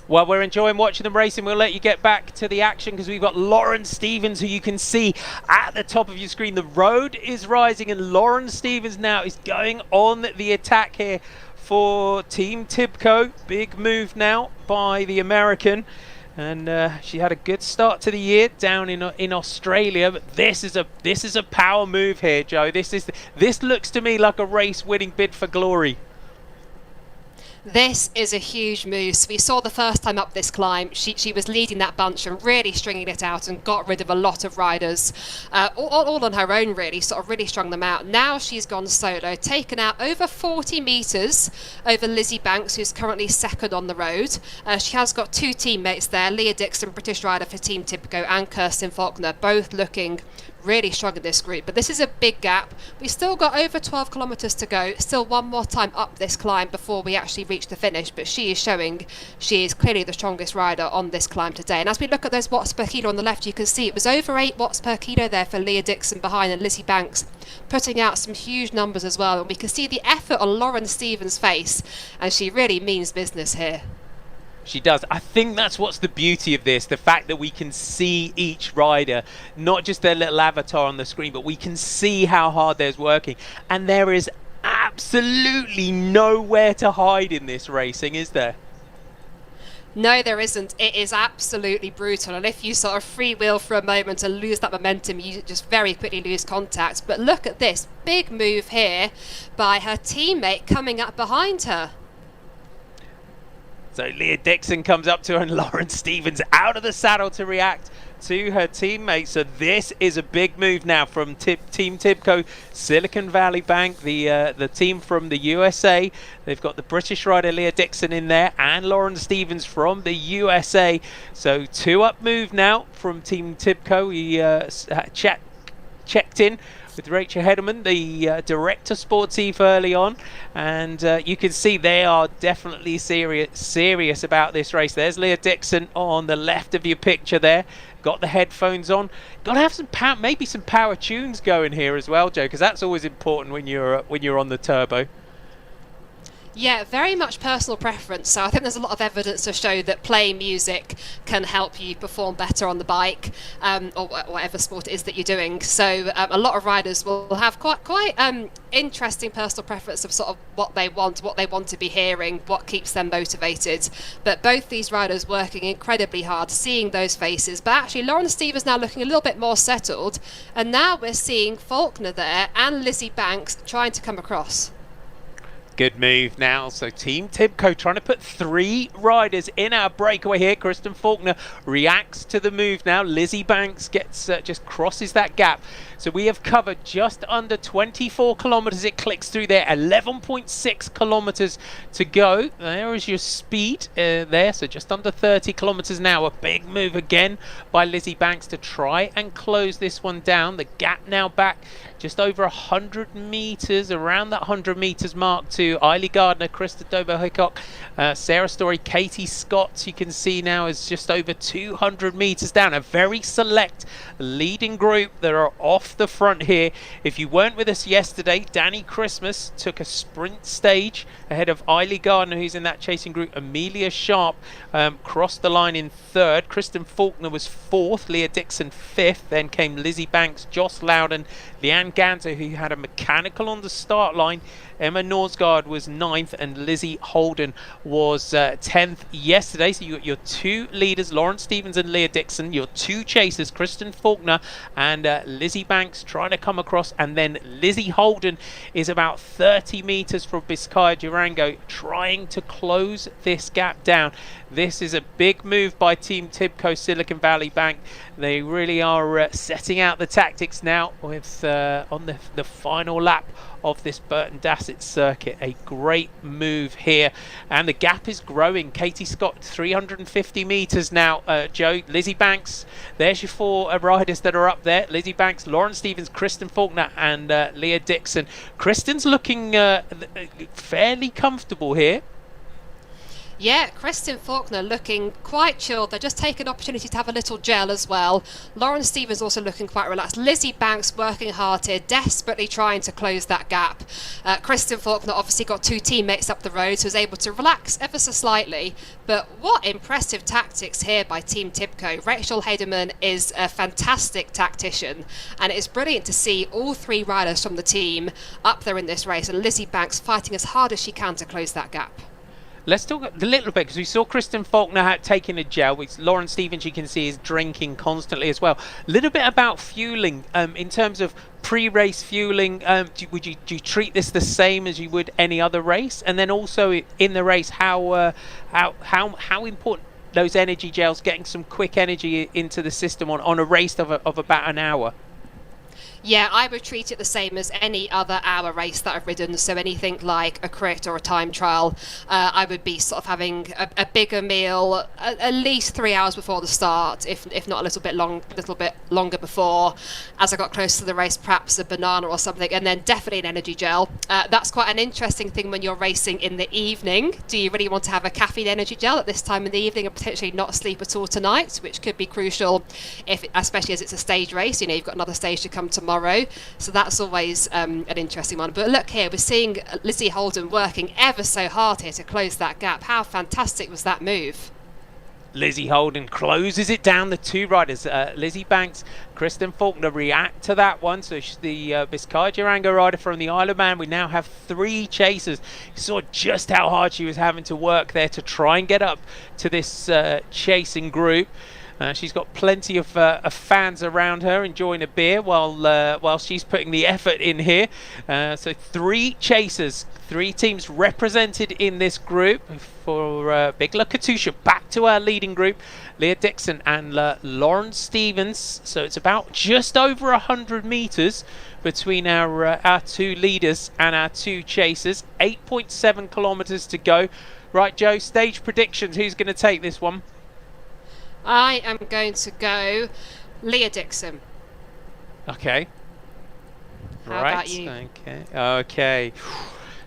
Well, we're enjoying watching them racing. We'll let you get back to the action because we've got Lauren Stevens, who you can see at the top of your screen. The road is rising, and Lauren Stevens now is going on the attack here for Team TIBCO. Big move now by the American, and she had a good start to the year down in Australia. But this is a power move here, Joe. This looks to me like a race-winning bid for glory. This is a huge move. So we saw the first time up this climb, she was leading that bunch and really stringing it out and got rid of a lot of riders, all on her own really, sort of really strung them out. Now she's gone solo, taken out over 40 metres over Lizzie Banks, who's currently second on the road. She has got two teammates there, Leah Dixon, British rider for Team TIBCO, and Kirsten Faulkner, both looking really strong in this group. But this is a big gap. We've still got over 12 kilometres to go, still one more time up this climb before we actually reach the finish, but she is showing she is clearly the strongest rider on this climb today. And as we look at those watts per kilo on the left, you can see it was over 8 watts per kilo there for Leah Dixon behind, and Lizzie Banks putting out some huge numbers as well. And we can see the effort on Lauren Stevens' face, and she really means business here. She does. I think that's what's the beauty of this, the fact that we can see each rider, not just their little avatar on the screen, but we can see how hard they're working. And there is absolutely nowhere to hide in this racing, is there? No, there isn't. It is absolutely brutal. And if you sort of freewheel for a moment and lose that momentum, you just very quickly lose contact. But look at this big move here by her teammate coming up behind her. So Leah Dixon comes up to her and Lauren Stevens out of the saddle to react to her teammate. So this is a big move now from Team TIBCO Silicon Valley Bank, the team from the USA. They've got the British rider Leah Dixon in there and Lauren Stevens from the USA. So 2-up move now from Team TIBCO. We checked in with Rachel Hedeman, the director sportive, early on, and you can see they are definitely serious about this race. There's Leah Dixon on the left of your picture there. Got the headphones on. Got to have some maybe some power tunes going here as well, Joe, because that's always important when you're on the turbo. Yeah, very much personal preference. So I think there's a lot of evidence to show that playing music can help you perform better on the bike, or whatever sport it is that you're doing. So a lot of riders will have quite interesting personal preference of sort of what they want to be hearing, what keeps them motivated. But both these riders working incredibly hard, seeing those faces. But actually, Lauren Stevens now looking a little bit more settled, and now we're seeing Faulkner there and Lizzie Banks trying to come across. Good move now. So Team TIBCO trying to put 3 riders in our breakaway here. Kristen Faulkner reacts to the move now. Lizzie Banks gets just crosses that gap. So we have covered just under 24 kilometers. It clicks through there. 11.6 kilometers to go. There is your speed there. So just under 30 kilometers now. A big move again by Lizzie Banks to try and close this one down. The gap now back just over 100 meters, around that 100 meters mark to Eiley Gardner, Krista Dobo-Hickok, Sarah Story, Katie Scott. You can see now is just over 200 meters down. A very select leading group that are off the front here. If you weren't with us yesterday, Danny Christmas took a sprint stage ahead of Eiley Gardner, who's in that chasing group. Amelia Sharp crossed the line in 3rd. Kristen Faulkner was 4th. Leah Dixon 5th. Then came Lizzie Banks, Joss Loudon, Leanne Ganter, who had a mechanical on the start line. Emma Norsgaard was 9th and Lizzie Holden was 10th yesterday. So you got your 2 leaders, Lauren Stevens and Leah Dixon, your 2 chasers, Kristen Faulkner and Lizzie Banks trying to come across, and then Lizzie Holden is about 30 meters from Biscaya Durango trying to close this gap down. This is a big move by Team TIBCO Silicon Valley Bank. They really are setting out the tactics now with on the final lap of this Burton Dassett circuit. A great move here, and the gap is growing. Katie Scott 350 meters now. Joe, Lizzie Banks, there's your 4 riders that are up there. Lizzie Banks, Lauren Stevens, Kristen Faulkner and Leah Dixon. Kristen's looking fairly comfortable here. Yeah, Kristen Faulkner looking quite chilled. They're just taking an opportunity to have a little gel as well. Lauren Stevens also looking quite relaxed. Lizzie Banks working hard here, desperately trying to close that gap. Kristen Faulkner obviously got 2 teammates up the road, so was able to relax ever so slightly. But what impressive tactics here by Team TIBCO. Rachel Hedeman is a fantastic tactician, and it is brilliant to see all 3 riders from the team up there in this race, and Lizzie Banks fighting as hard as she can to close that gap. Let's talk a little bit, because we saw Kristen Faulkner taking a gel, which Lauren Stevens, you can see, is drinking constantly as well. A little bit about fueling, in terms of pre-race fueling. Do you treat this the same as you would any other race? And then also in the race, how important those energy gels, getting some quick energy into the system on a race of about an hour? Yeah, I would treat it the same as any other hour race that I've ridden. So anything like a crit or a time trial, I would be sort of having a bigger meal at least 3 hours before the start, if not a little bit longer before. As I got close to the race, perhaps a banana or something, and then definitely an energy gel. That's quite an interesting thing when you're racing in the evening. Do you really want to have a caffeine energy gel at this time in the evening and potentially not sleep at all tonight, which could be crucial, especially as it's a stage race. You know, you've got another stage to come tomorrow. So that's always an interesting one. But look here, we're seeing Lizzie Holden working ever so hard here to close that gap. How fantastic was that move? Lizzie Holden closes it down. The two riders, Lizzie Banks, Kristen Faulkner, react to that one. So the Biscay Durango rider from the Isle of Man. We now have 3 chasers. You saw just how hard she was having to work there to try and get up to this chasing group. She's got plenty of fans around her enjoying a beer while she's putting the effort in here. So 3 chasers, 3 teams represented in this group for Big La Katusha. Back to our leading group, Leah Dixon and Lauren Stevens. So it's about just over 100 meters between our 2 leaders and our 2 chasers. 8.7 kilometers to go. Right, Joe, stage predictions. Who's going to take this one? I am going to go Leah Dixon. Okay. How about you? Okay.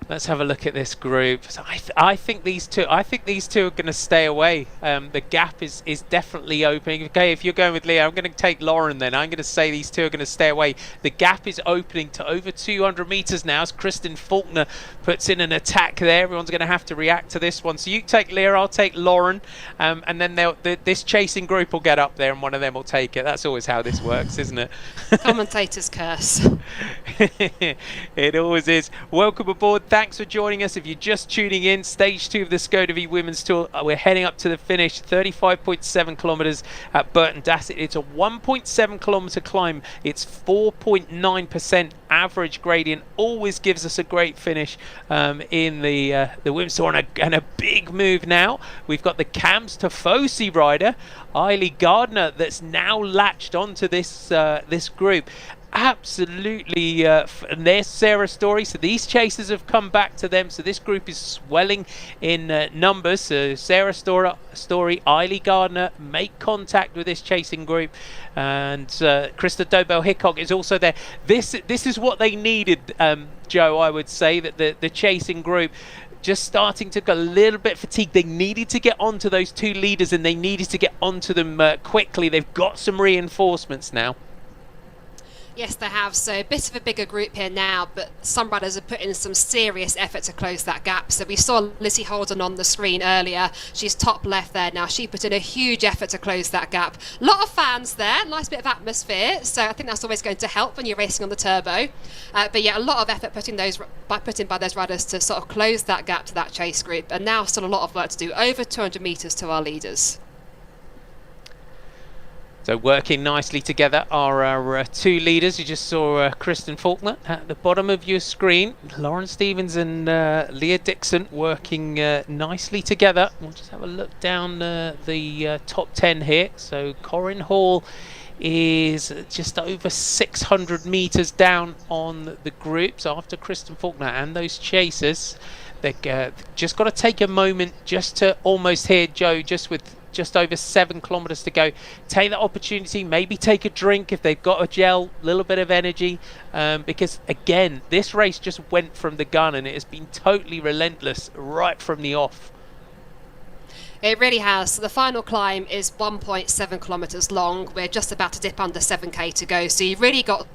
Let's have a look at this group. So I think these two are going to stay away. The gap is definitely opening. Okay, if you're going with Leah, I'm going to take Lauren then. I'm going to say these two are going to stay away. The gap is opening to over 200 meters now as Kristen Faulkner puts in an attack there. Everyone's going to have to react to this one. So you take Leah, I'll take Lauren, and then this chasing group will get up there and one of them will take it. That's always how this works, isn't it? Commentator's curse. It always is. Welcome aboard. Thanks for joining us. If you're just tuning in, stage 2 of the Skoda V Women's Tour. We're heading up to the finish, 35.7 kilometers at Burton Dassett. It's a 1.7 kilometer climb. It's 4.9% average gradient. Always gives us a great finish in the Women's Tour. And a big move now. We've got the Cams Tifosi rider, Eiley Gardner, that's now latched onto this group. Absolutely, and there's Sarah's story. So these chasers have come back to them. So this group is swelling in numbers. So Sarah's story, Eiley Gardner make contact with this chasing group, and Krista Dobell-Hickok is also there. This is what they needed, Joe. I would say that the chasing group just starting to get a little bit fatigued. They needed to get onto those 2 leaders, and they needed to get onto them quickly. They've got some reinforcements now. Yes, they have. So a bit of a bigger group here now, but some riders have put in some serious effort to close that gap. So we saw Lizzie Holden on the screen earlier. She's top left there now. She put in a huge effort to close that gap. A lot of fans there, nice bit of atmosphere. So I think that's always going to help when you're racing on the turbo. But yeah, a lot of effort put in by those riders to sort of close that gap to that chase group. And now still a lot of work to do. Over 200 metres to our leaders. So working nicely together are our 2 leaders. You just saw Kristen Faulkner at the bottom of your screen. Lauren Stevens and Leah Dixon working nicely together. We'll just have a look down the top 10 here. So Corinne Hall is just over 600 meters down on the group. So after Kristen Faulkner and those chasers, they've just got to take a moment just to almost hear Joe, just over 7 kilometers to go. Take that opportunity, maybe take a drink if they've got a gel, a little bit of energy, because again, this race just went from the gun and it has been totally relentless right from the off. It really has. So the final climb is 1.7 kilometers long. We're just about to dip under 7k to go. So you've really got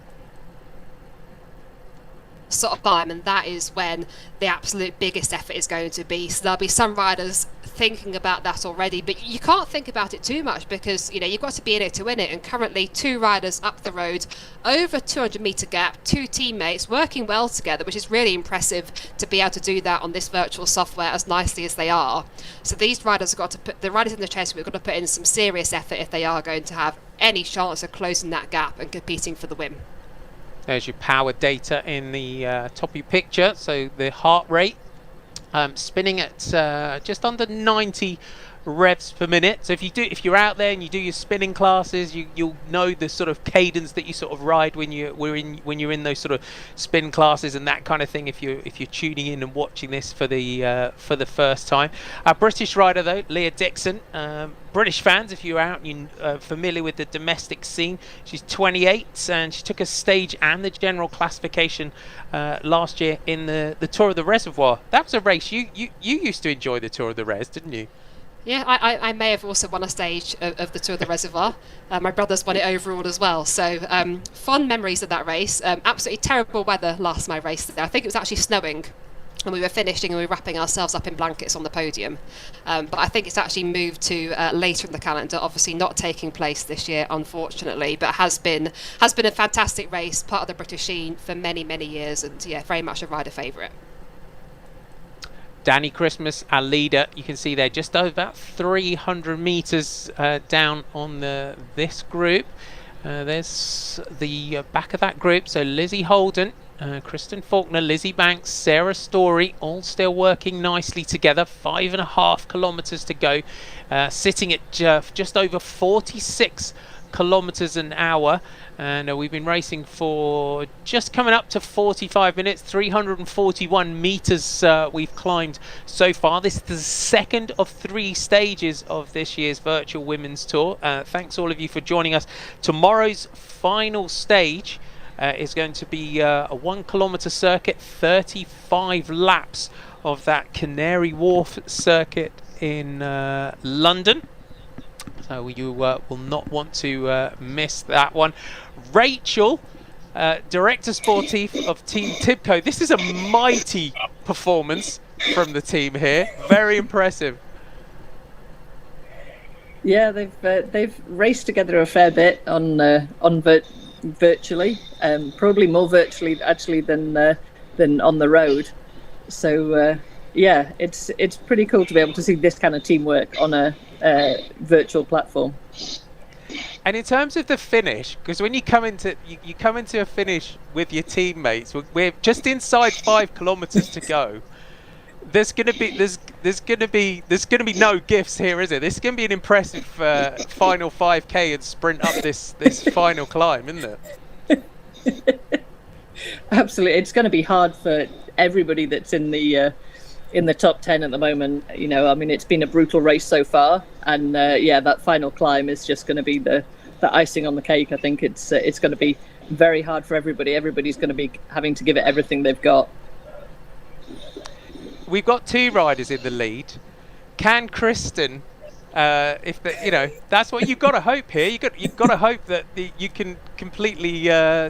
sort of climb, and that is when the absolute biggest effort is going to be. So there'll be some riders thinking about that already, but you can't think about it too much because you've got to be in it to win it. And currently 2 riders up the road, over 200 meter gap, 2 teammates working well together, which is really impressive to be able to do that on this virtual software as nicely as they are. So these riders have got to put, the riders in the chase, we've got to put in some serious effort if they are going to have any chance of closing that gap and competing for the win. There's your power data in the top of your picture. So the heart rate spinning at just under 90 revs per minute. So if you're out there and you do your spinning classes, you'll know the sort of cadence that you sort of ride when you're in those sort of spin classes and that kind of thing. If you're tuning in and watching this for the first time, our British rider though, Leah Dixon. British fans, if you're out and you're familiar with the domestic scene, she's 28 and she took a stage and the general classification last year in the Tour of the Reservoir. That was a race you used to enjoy, the Tour of the Res, didn't you? Yeah, I may have also won a stage of the Tour of the Reservoir. My brother's won it overall as well. So fond memories of that race. Absolutely terrible weather last time I raced there. I think it was actually snowing. and we were finishing and we were wrapping ourselves up in blankets on the podium. But I think it's actually moved to later in the calendar, obviously not taking place this year, unfortunately, but has been a fantastic race, part of the British scene for many, many years, and yeah, very much a rider favourite. Danny Christmas, our leader, you can see there just over about 300 metres down on this group. There's the back of that group, so Lizzie Holden, Kristen Faulkner, Lizzie Banks, Sarah Story, all still working nicely together. 5.5 kilometres to go, sitting at just over 46 kilometres an hour, and we've been racing for just coming up to 45 minutes. 341 metres we've climbed so far. This is the second of 3 stages of this year's virtual women's tour. Thanks all of you for joining us. Tomorrow's final stage is going to be a 1 kilometre circuit, 35 laps of that Canary Wharf circuit in London. So you will not want to miss that one. Rachel, Director Sportif of Team TIBCO. This is a mighty performance from the team here. Very impressive. Yeah, they've raced together a fair bit on virtually, probably more virtually actually than on the road. So yeah, it's pretty cool to be able to see this kind of teamwork on a virtual platform. And in terms of the finish, because when you come into a finish with your teammates, we're just inside 5 kilometers to go. There's gonna be no gifts here, is it? This is gonna be an impressive final 5K and sprint up this final climb, isn't it? Absolutely, it's going to be hard for everybody that's in the top 10 at the moment. You know, I mean, it's been a brutal race so far, and yeah, that final climb is just going to be the icing on the cake. I think it's going to be very hard for everybody. Everybody's going to be having to give it everything they've got. We've got 2 riders in the lead. Can Kristen, that's what you've got to hope here. You've got to hope that you can completely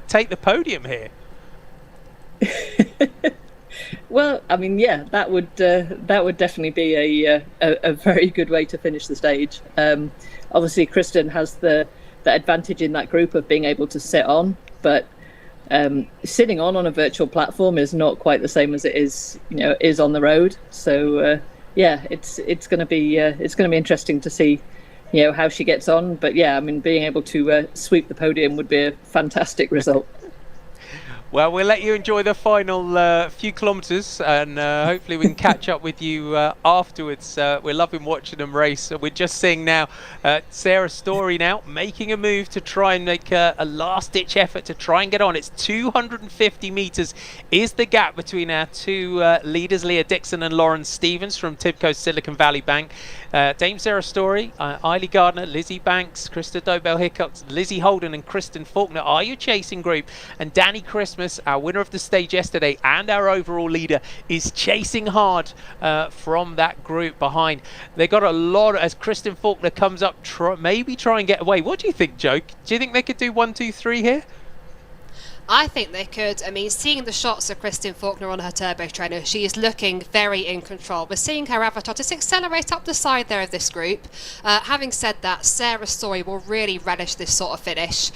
take the podium here. Well, I mean, yeah, that would definitely be a very good way to finish the stage. Obviously, Kristen has the advantage in that group of being able to sit on, but sitting on a virtual platform is not quite the same as it is on the road. So yeah, it's going to be interesting to see how she gets on. But yeah, I mean, being able to sweep the podium would be a fantastic result. Well, we'll let you enjoy the final few kilometres, and hopefully we can catch up with you afterwards. We're loving watching them race. We're just seeing now Sarah Story now making a move to try and make a last-ditch effort to try and get on. It's 250 metres is the gap between our 2 leaders, Leah Dixon and Lauren Stevens from TIBCO Silicon Valley Bank. Dame Sarah Story, Eiley Gardner, Lizzie Banks, Krista Dobell-Hickox, Lizzie Holden and Kristen Faulkner are your chasing group, and Danny Christmas, our winner of the stage yesterday and our overall leader, is chasing hard from that group behind. They got a lot as Kristen Faulkner comes up, maybe try and get away. What do you think, Joe? Do you think they could do 1, 2, 3 here? I think they could. I mean, seeing the shots of Kristen Faulkner on her turbo trainer, she is looking very in control. We're seeing her avatar just accelerate up the side there of this group. Having said that, Sarah Story will really relish this sort of finish.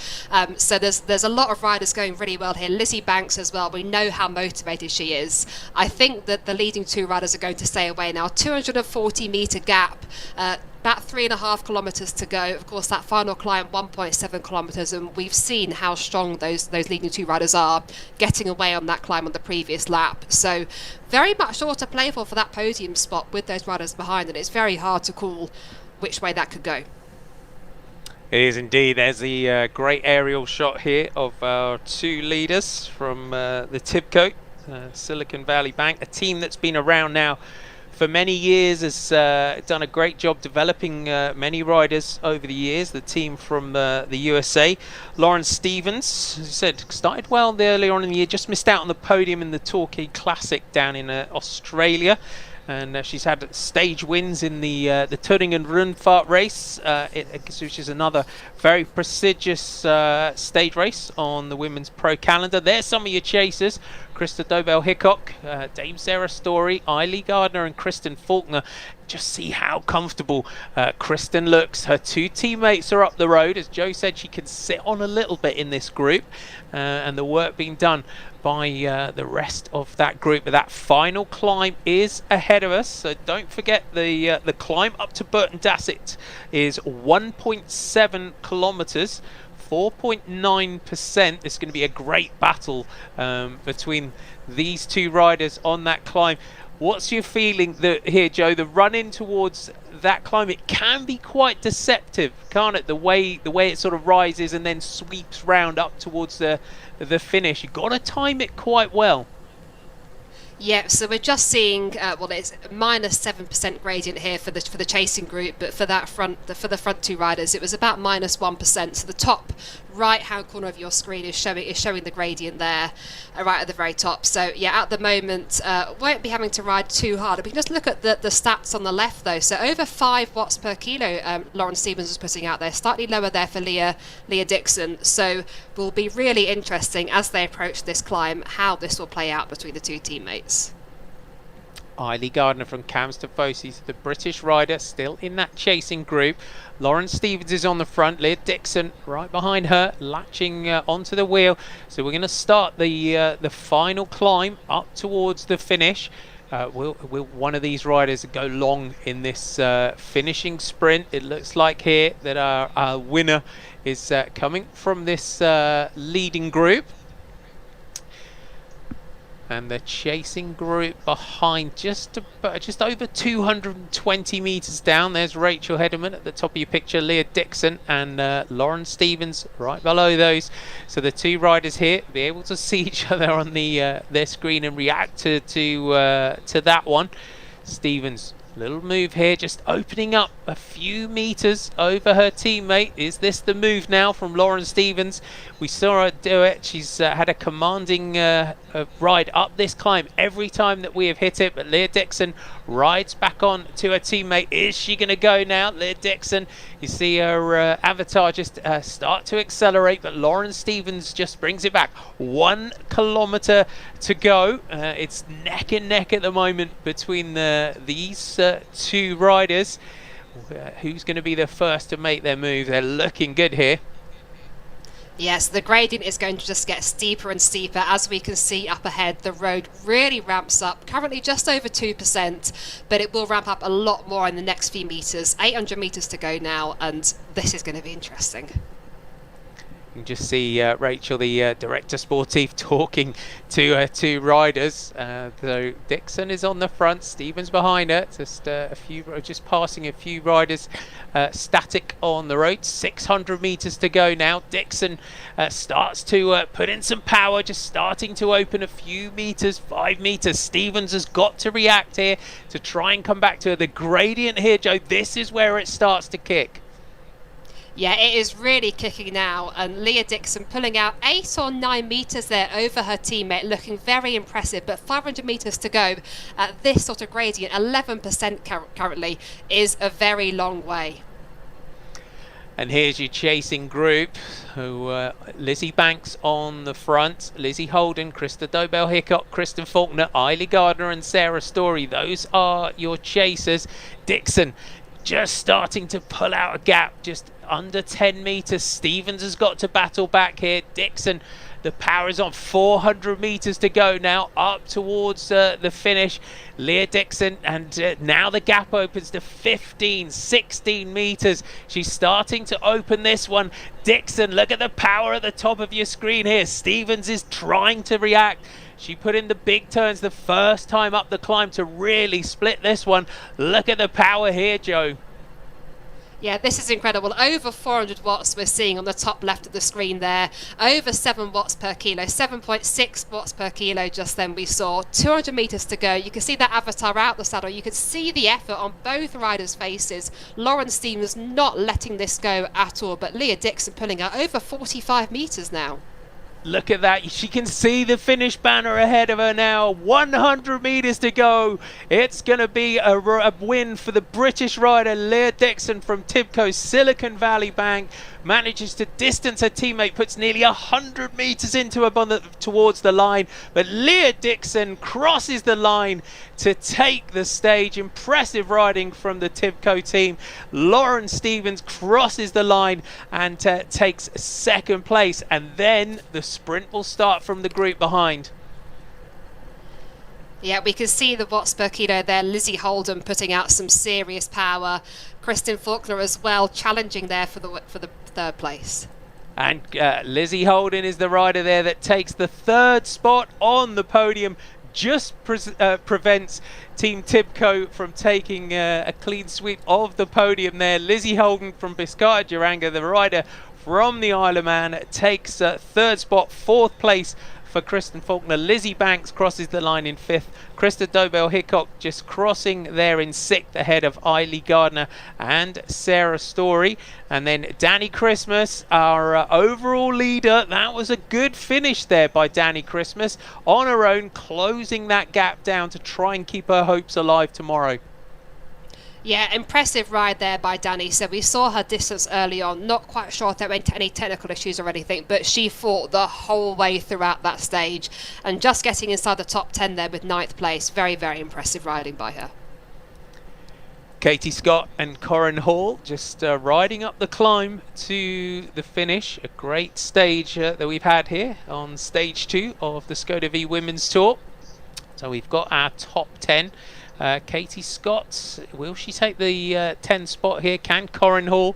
So there's a lot of riders going really well here. Lizzie Banks as well. We know how motivated she is. I think that the leading 2 riders are going to stay away now. 240 metre gap. About 3.5 kilometres to go. Of course, that final climb, 1.7 kilometres, and we've seen how strong those leading 2 riders are, getting away on that climb on the previous lap. So very much sure to play for that podium spot with those riders behind, and it's very hard to call which way that could go. It is indeed. There's the great aerial shot here of our 2 leaders from the TIBCO Silicon Valley Bank, a team that's been around now for many years, has done a great job developing many riders over the years. The team from the USA, Lauren Stevens, as I said, started well earlier on in the year, just missed out on the podium in the Torquay Classic down in Australia. And she's had stage wins in the Turingen Rundfahrt race, which is another very prestigious stage race on the women's pro calendar. There's some of your chasers. Krista Dobell-Hickok, Dame Sarah Story, Eiley Gardner and Kristen Faulkner. Just see how comfortable Kristen looks. Her two teammates are up the road. As Joe said, she can sit on a little bit in this group, and the work being done by the rest of that group. But that final climb is ahead of us, so don't forget the climb up to Burton Dassett is 1.7 kilometers. 4.9%. It's going to be a great battle between these two riders on that climb. What's your feeling here, Joe? The run in towards that climb, it can be quite deceptive, can't it? The way it sort of rises and then sweeps round up towards the finish. You've got to time it quite well. Yeah, so we're just seeing well, it's -7% gradient here for the chasing group, but for the front two riders, it was about -1%. So the top right-hand corner of your screen is showing the gradient there, right at the very top. So yeah, at the moment, won't be having to ride too hard. We can just look at the stats on the left though. So over 5 watts per kilo, Lauren Stevens was putting out there, slightly lower there for Leah Dixon. So will be really interesting as they approach this climb how this will play out between the two teammates. Eiley Gardner from Camston Fossies, the British rider, still in that chasing group. Lauren Stevens is on the front, Leah Dixon right behind her, latching onto the wheel. So we're going to start the final climb up towards the finish. Will one of these riders go long in this finishing sprint? It looks like here that our winner is coming from this leading group. And the chasing group behind, just over 220 metres down. There's Rachel Hederman at the top of your picture, Leah Dixon and Lauren Stevens right below those. So the two riders here be able to see each other on their screen and react to that one. Stevens, little move here, just opening up a few metres over her teammate. Is this the move now from Lauren Stevens? We saw her do it. She's had a commanding ride up this climb every time that we have hit it, but Leah Dixon rides back on to her teammate. Is she going to go now? Leah Dixon, you see her avatar just start to accelerate, but Lauren Stevens just brings it back. 1 kilometre to go. It's neck and neck at the moment between these two riders. Who's going to be the first to make their move? They're looking good here. Yes, the gradient is going to just get steeper and steeper. As we can see up ahead, the road really ramps up, currently just over 2%, but it will ramp up a lot more in the next few metres. 800 metres to go now, and this is going to be interesting. You can just see Rachel, the director sportive, talking to her two riders. So Dixon is on the front, Stevens behind her. Just passing a few riders static on the road. 600 metres to go now. Dixon starts to put in some power, just starting to open a few metres, 5 metres. Stevens has got to react here to try and come back to her. The gradient here, Joe, this is where it starts to kick. Yeah, it is really kicking now, and Leah Dixon pulling out 8 or 9 metres there over her teammate, looking very impressive, but 500 metres to go at this sort of gradient, 11% currently, is a very long way. And here's your chasing group, who Lizzie Banks on the front, Lizzie Holden, Krista Dobell-Hickok, Kristen Faulkner, Eiley Gardner and Sarah Story. Those are your chasers. Dixon just starting to pull out a gap, just under 10 metres. Stevens has got to battle back here. Dixon, the power is on. 400 metres to go now up towards the finish. Leah Dixon, and now the gap opens to 15, 16 metres. She's starting to open this one. Dixon, look at the power at the top of your screen here. Stevens is trying to react. She put in the big turns the first time up the climb to really split this one. Look at the power here, Joe. Yeah, this is incredible. Over 400 watts we're seeing on the top left of the screen there. Over 7 watts per kilo, 7.6 watts per kilo just then we saw. 200 metres to go. You can see that avatar out the saddle. You can see the effort on both riders' faces. Lauren Stevens not letting this go at all, but Leah Dixon pulling out over 45 metres now. Look at that. She can see the finish banner ahead of her now. 100 metres to go. It's going to be a win for the British rider Leah Dixon from TIBCO Silicon Valley Bank. manages to distance her teammate, puts nearly 100 meters into her towards the line, but Leah Dixon crosses the line to take the stage. Impressive riding from the TIBCO team. Lauren Stevens crosses the line and takes second place, and then the sprint will start from the group behind. Yeah, we can see the Watts per kilo there. Lizzie Holden putting out some serious power. Kristen Faulkner as well, challenging there for the third place. And Lizzie Holden is the rider there that takes the third spot on the podium. Just prevents Team TIBCO from taking a clean sweep of the podium there. Lizzie Holden from Biscaya-Duranga, the rider from the Isle of Man, takes third spot, fourth place for Kristen Faulkner. Lizzie Banks crosses the line in fifth. Krista Dobell-Hickok just crossing there in sixth, ahead of Eiley Gardner and Sarah Story. And then Danny Christmas, our overall leader. That was a good finish there by Danny Christmas on her own, closing that gap down to try and keep her hopes alive tomorrow. Yeah, impressive ride there by Danny. So we saw her distance early on. Not quite sure if there were any technical issues or anything, but she fought the whole way throughout that stage. And just getting inside the top 10 there with 9th place. Very, very impressive riding by her. Katie Scott and Corinne Hall just riding up the climb to the finish. A great stage that we've had here on stage 2 of the Skoda V Women's Tour. So we've got our top 10. Katie Scott, will she take the 10 spot here? Can Corinne Hall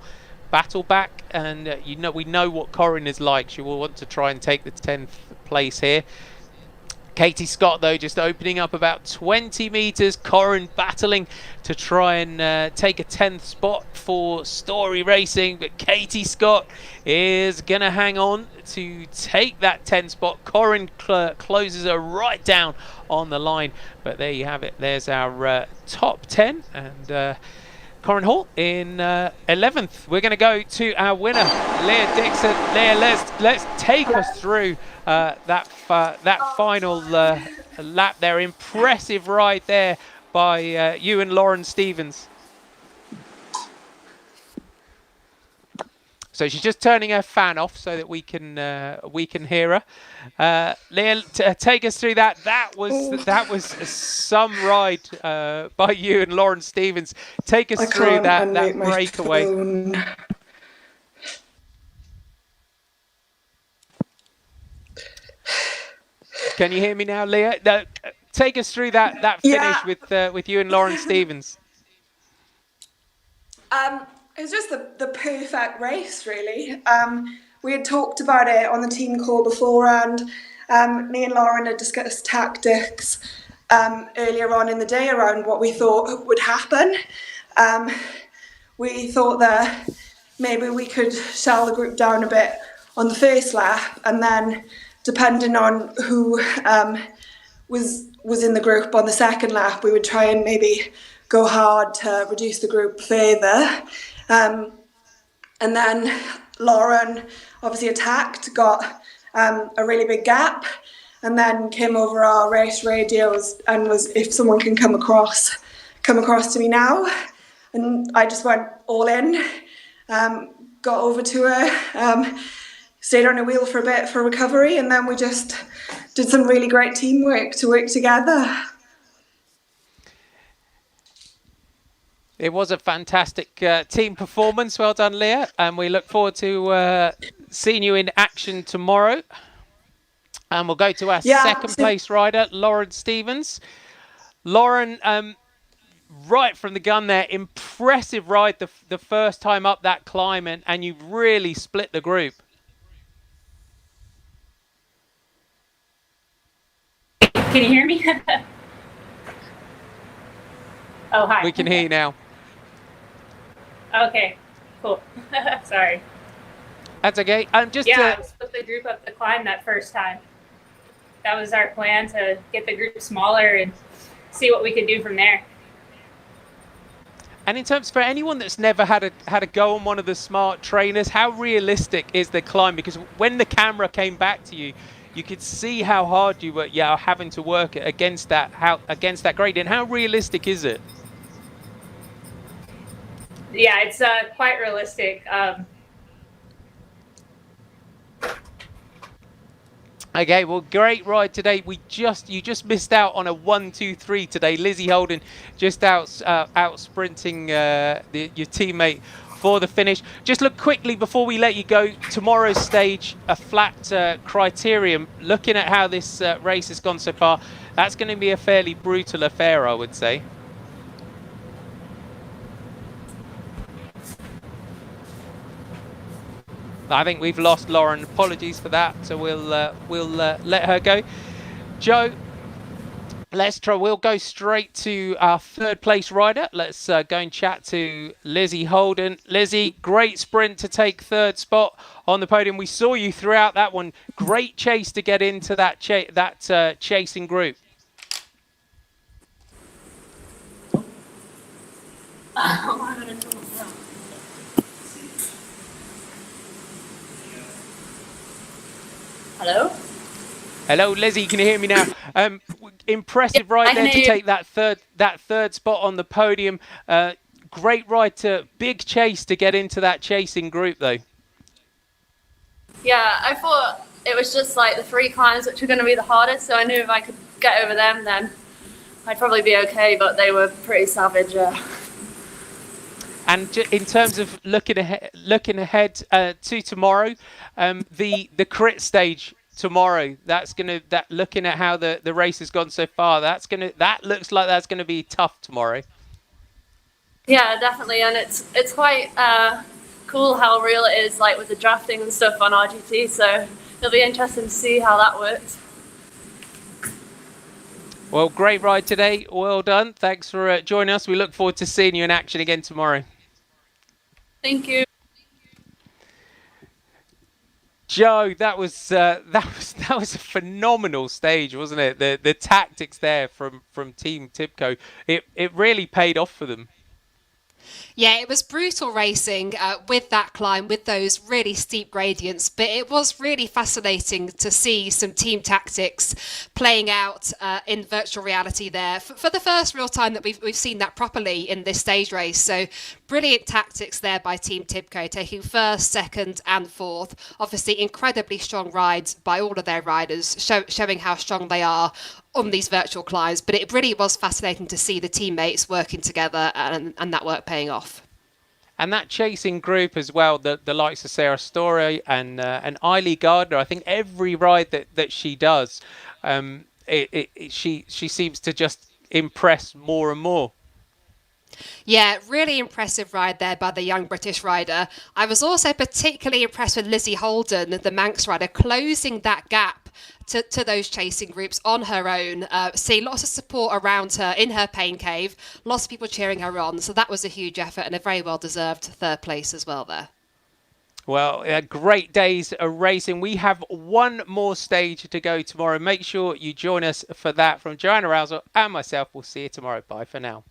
battle back? And we know what Corinne is like. She will want to try and take the 10th place here. Katie Scott, though, just opening up about 20 meters. Corinne battling to try and take a 10th spot for Story Racing, but Katie Scott is going to hang on to take that 10 spot. Corinne closes her right down on the line, but there you have it. There's our top 10, and Corinne Hall in 11th. We're going to go to our winner, Leah Dixon. Leah, let's take us through that final lap there. Impressive ride there by you and Lauren Stevens. So she's just turning her fan off so that we can hear her. Leah, take us through that. That was some ride by you and Lauren Stevens. Take us through that breakaway. Can you hear me now, Leah? Take us through that finish with you and Lauren Stevens. It was just the perfect race, really. We had talked about it on the team call beforehand. Me and Lauren had discussed tactics earlier on in the day around what we thought would happen. We thought that maybe we could sell the group down a bit on the first lap, and then depending on who was in the group on the second lap, we would try and maybe go hard to reduce the group further. And then Lauren obviously attacked, got a really big gap, and then came over our race radios and was, if someone can come across to me now. And I just went all in, got over to her, stayed on a wheel for a bit for recovery, and then we just did some really great teamwork to work together. It was a fantastic team performance. Well done, Leah. And we look forward to seeing you in action tomorrow. And we'll go to our second place rider, Lauren Stevens. Lauren, right from the gun there, impressive ride the first time up that climb, and you really split the group. Can you hear me? Oh, hi. We can hear you now. Okay, cool. Sorry. That's okay. Just split the group up the climb that first time. That was our plan, to get the group smaller and see what we could do from there. And in terms, for anyone that's never had a go on one of the smart trainers, how realistic is the climb? Because when the camera came back to you, you could see how hard you were having to work against that gradient. How realistic is it? Yeah, it's quite realistic. Okay, well, great ride today. You just missed out on a 1-2-3 today. Lizzie Holden just out sprinting your teammate for the finish. Just look quickly before we let you go. Tomorrow's stage, a flat criterium. Looking at how this race has gone so far, that's going to be a fairly brutal affair, I would say. I think we've lost Lauren. Apologies for that. So we'll let her go. Joe, we'll go straight to our third place rider. Let's go and chat to Lizzie Holden. Lizzie, great sprint to take third spot on the podium. We saw you throughout that one. Great chase to get into that chasing group. Hello? Hello, Lizzie, can you hear me now? Impressive ride there to take that third spot on the podium. Great ride big chase to get into that chasing group, though. Yeah, I thought it was just like the 3 climbs which were going to be the hardest, so I knew if I could get over them, then I'd probably be okay, but they were pretty savage. And in terms of looking ahead to tomorrow, the crit stage tomorrow, looking at how the race has gone so far, that looks like that's gonna be tough tomorrow. Yeah, definitely, and it's quite cool how real it is, like with the drafting and stuff on RGT. So it'll be interesting to see how that works. Well, great ride today. Well done. Thanks for joining us. We look forward to seeing you in action again tomorrow. Thank you. Joe, that was a phenomenal stage, wasn't it? The tactics there from Team TIBCO, it really paid off for them. Yeah, it was brutal racing with that climb, with those really steep gradients, but it was really fascinating to see some team tactics playing out in virtual reality there for the first real time that we've seen that properly in this stage race. So brilliant tactics there by Team TIBCO, taking first, second and fourth. Obviously incredibly strong rides by all of their riders, showing how strong they are on these virtual climbs, but it really was fascinating to see the teammates working together and that work paying off. And that chasing group as well, the likes of Sarah Story and Eileen Gardner, I think every ride that she does, she seems to just impress more and more. Yeah, really impressive ride there by the young British rider. I was also particularly impressed with Lizzie Holden, the Manx rider, closing that gap to those chasing groups on her own, seeing lots of support around her in her pain cave, lots of people cheering her on. So that was a huge effort and a very well-deserved third place as well there. Well, great days of racing. We have one more stage to go tomorrow. Make sure you join us for that. From Joanna Rousel and myself, we'll see you tomorrow. Bye for now.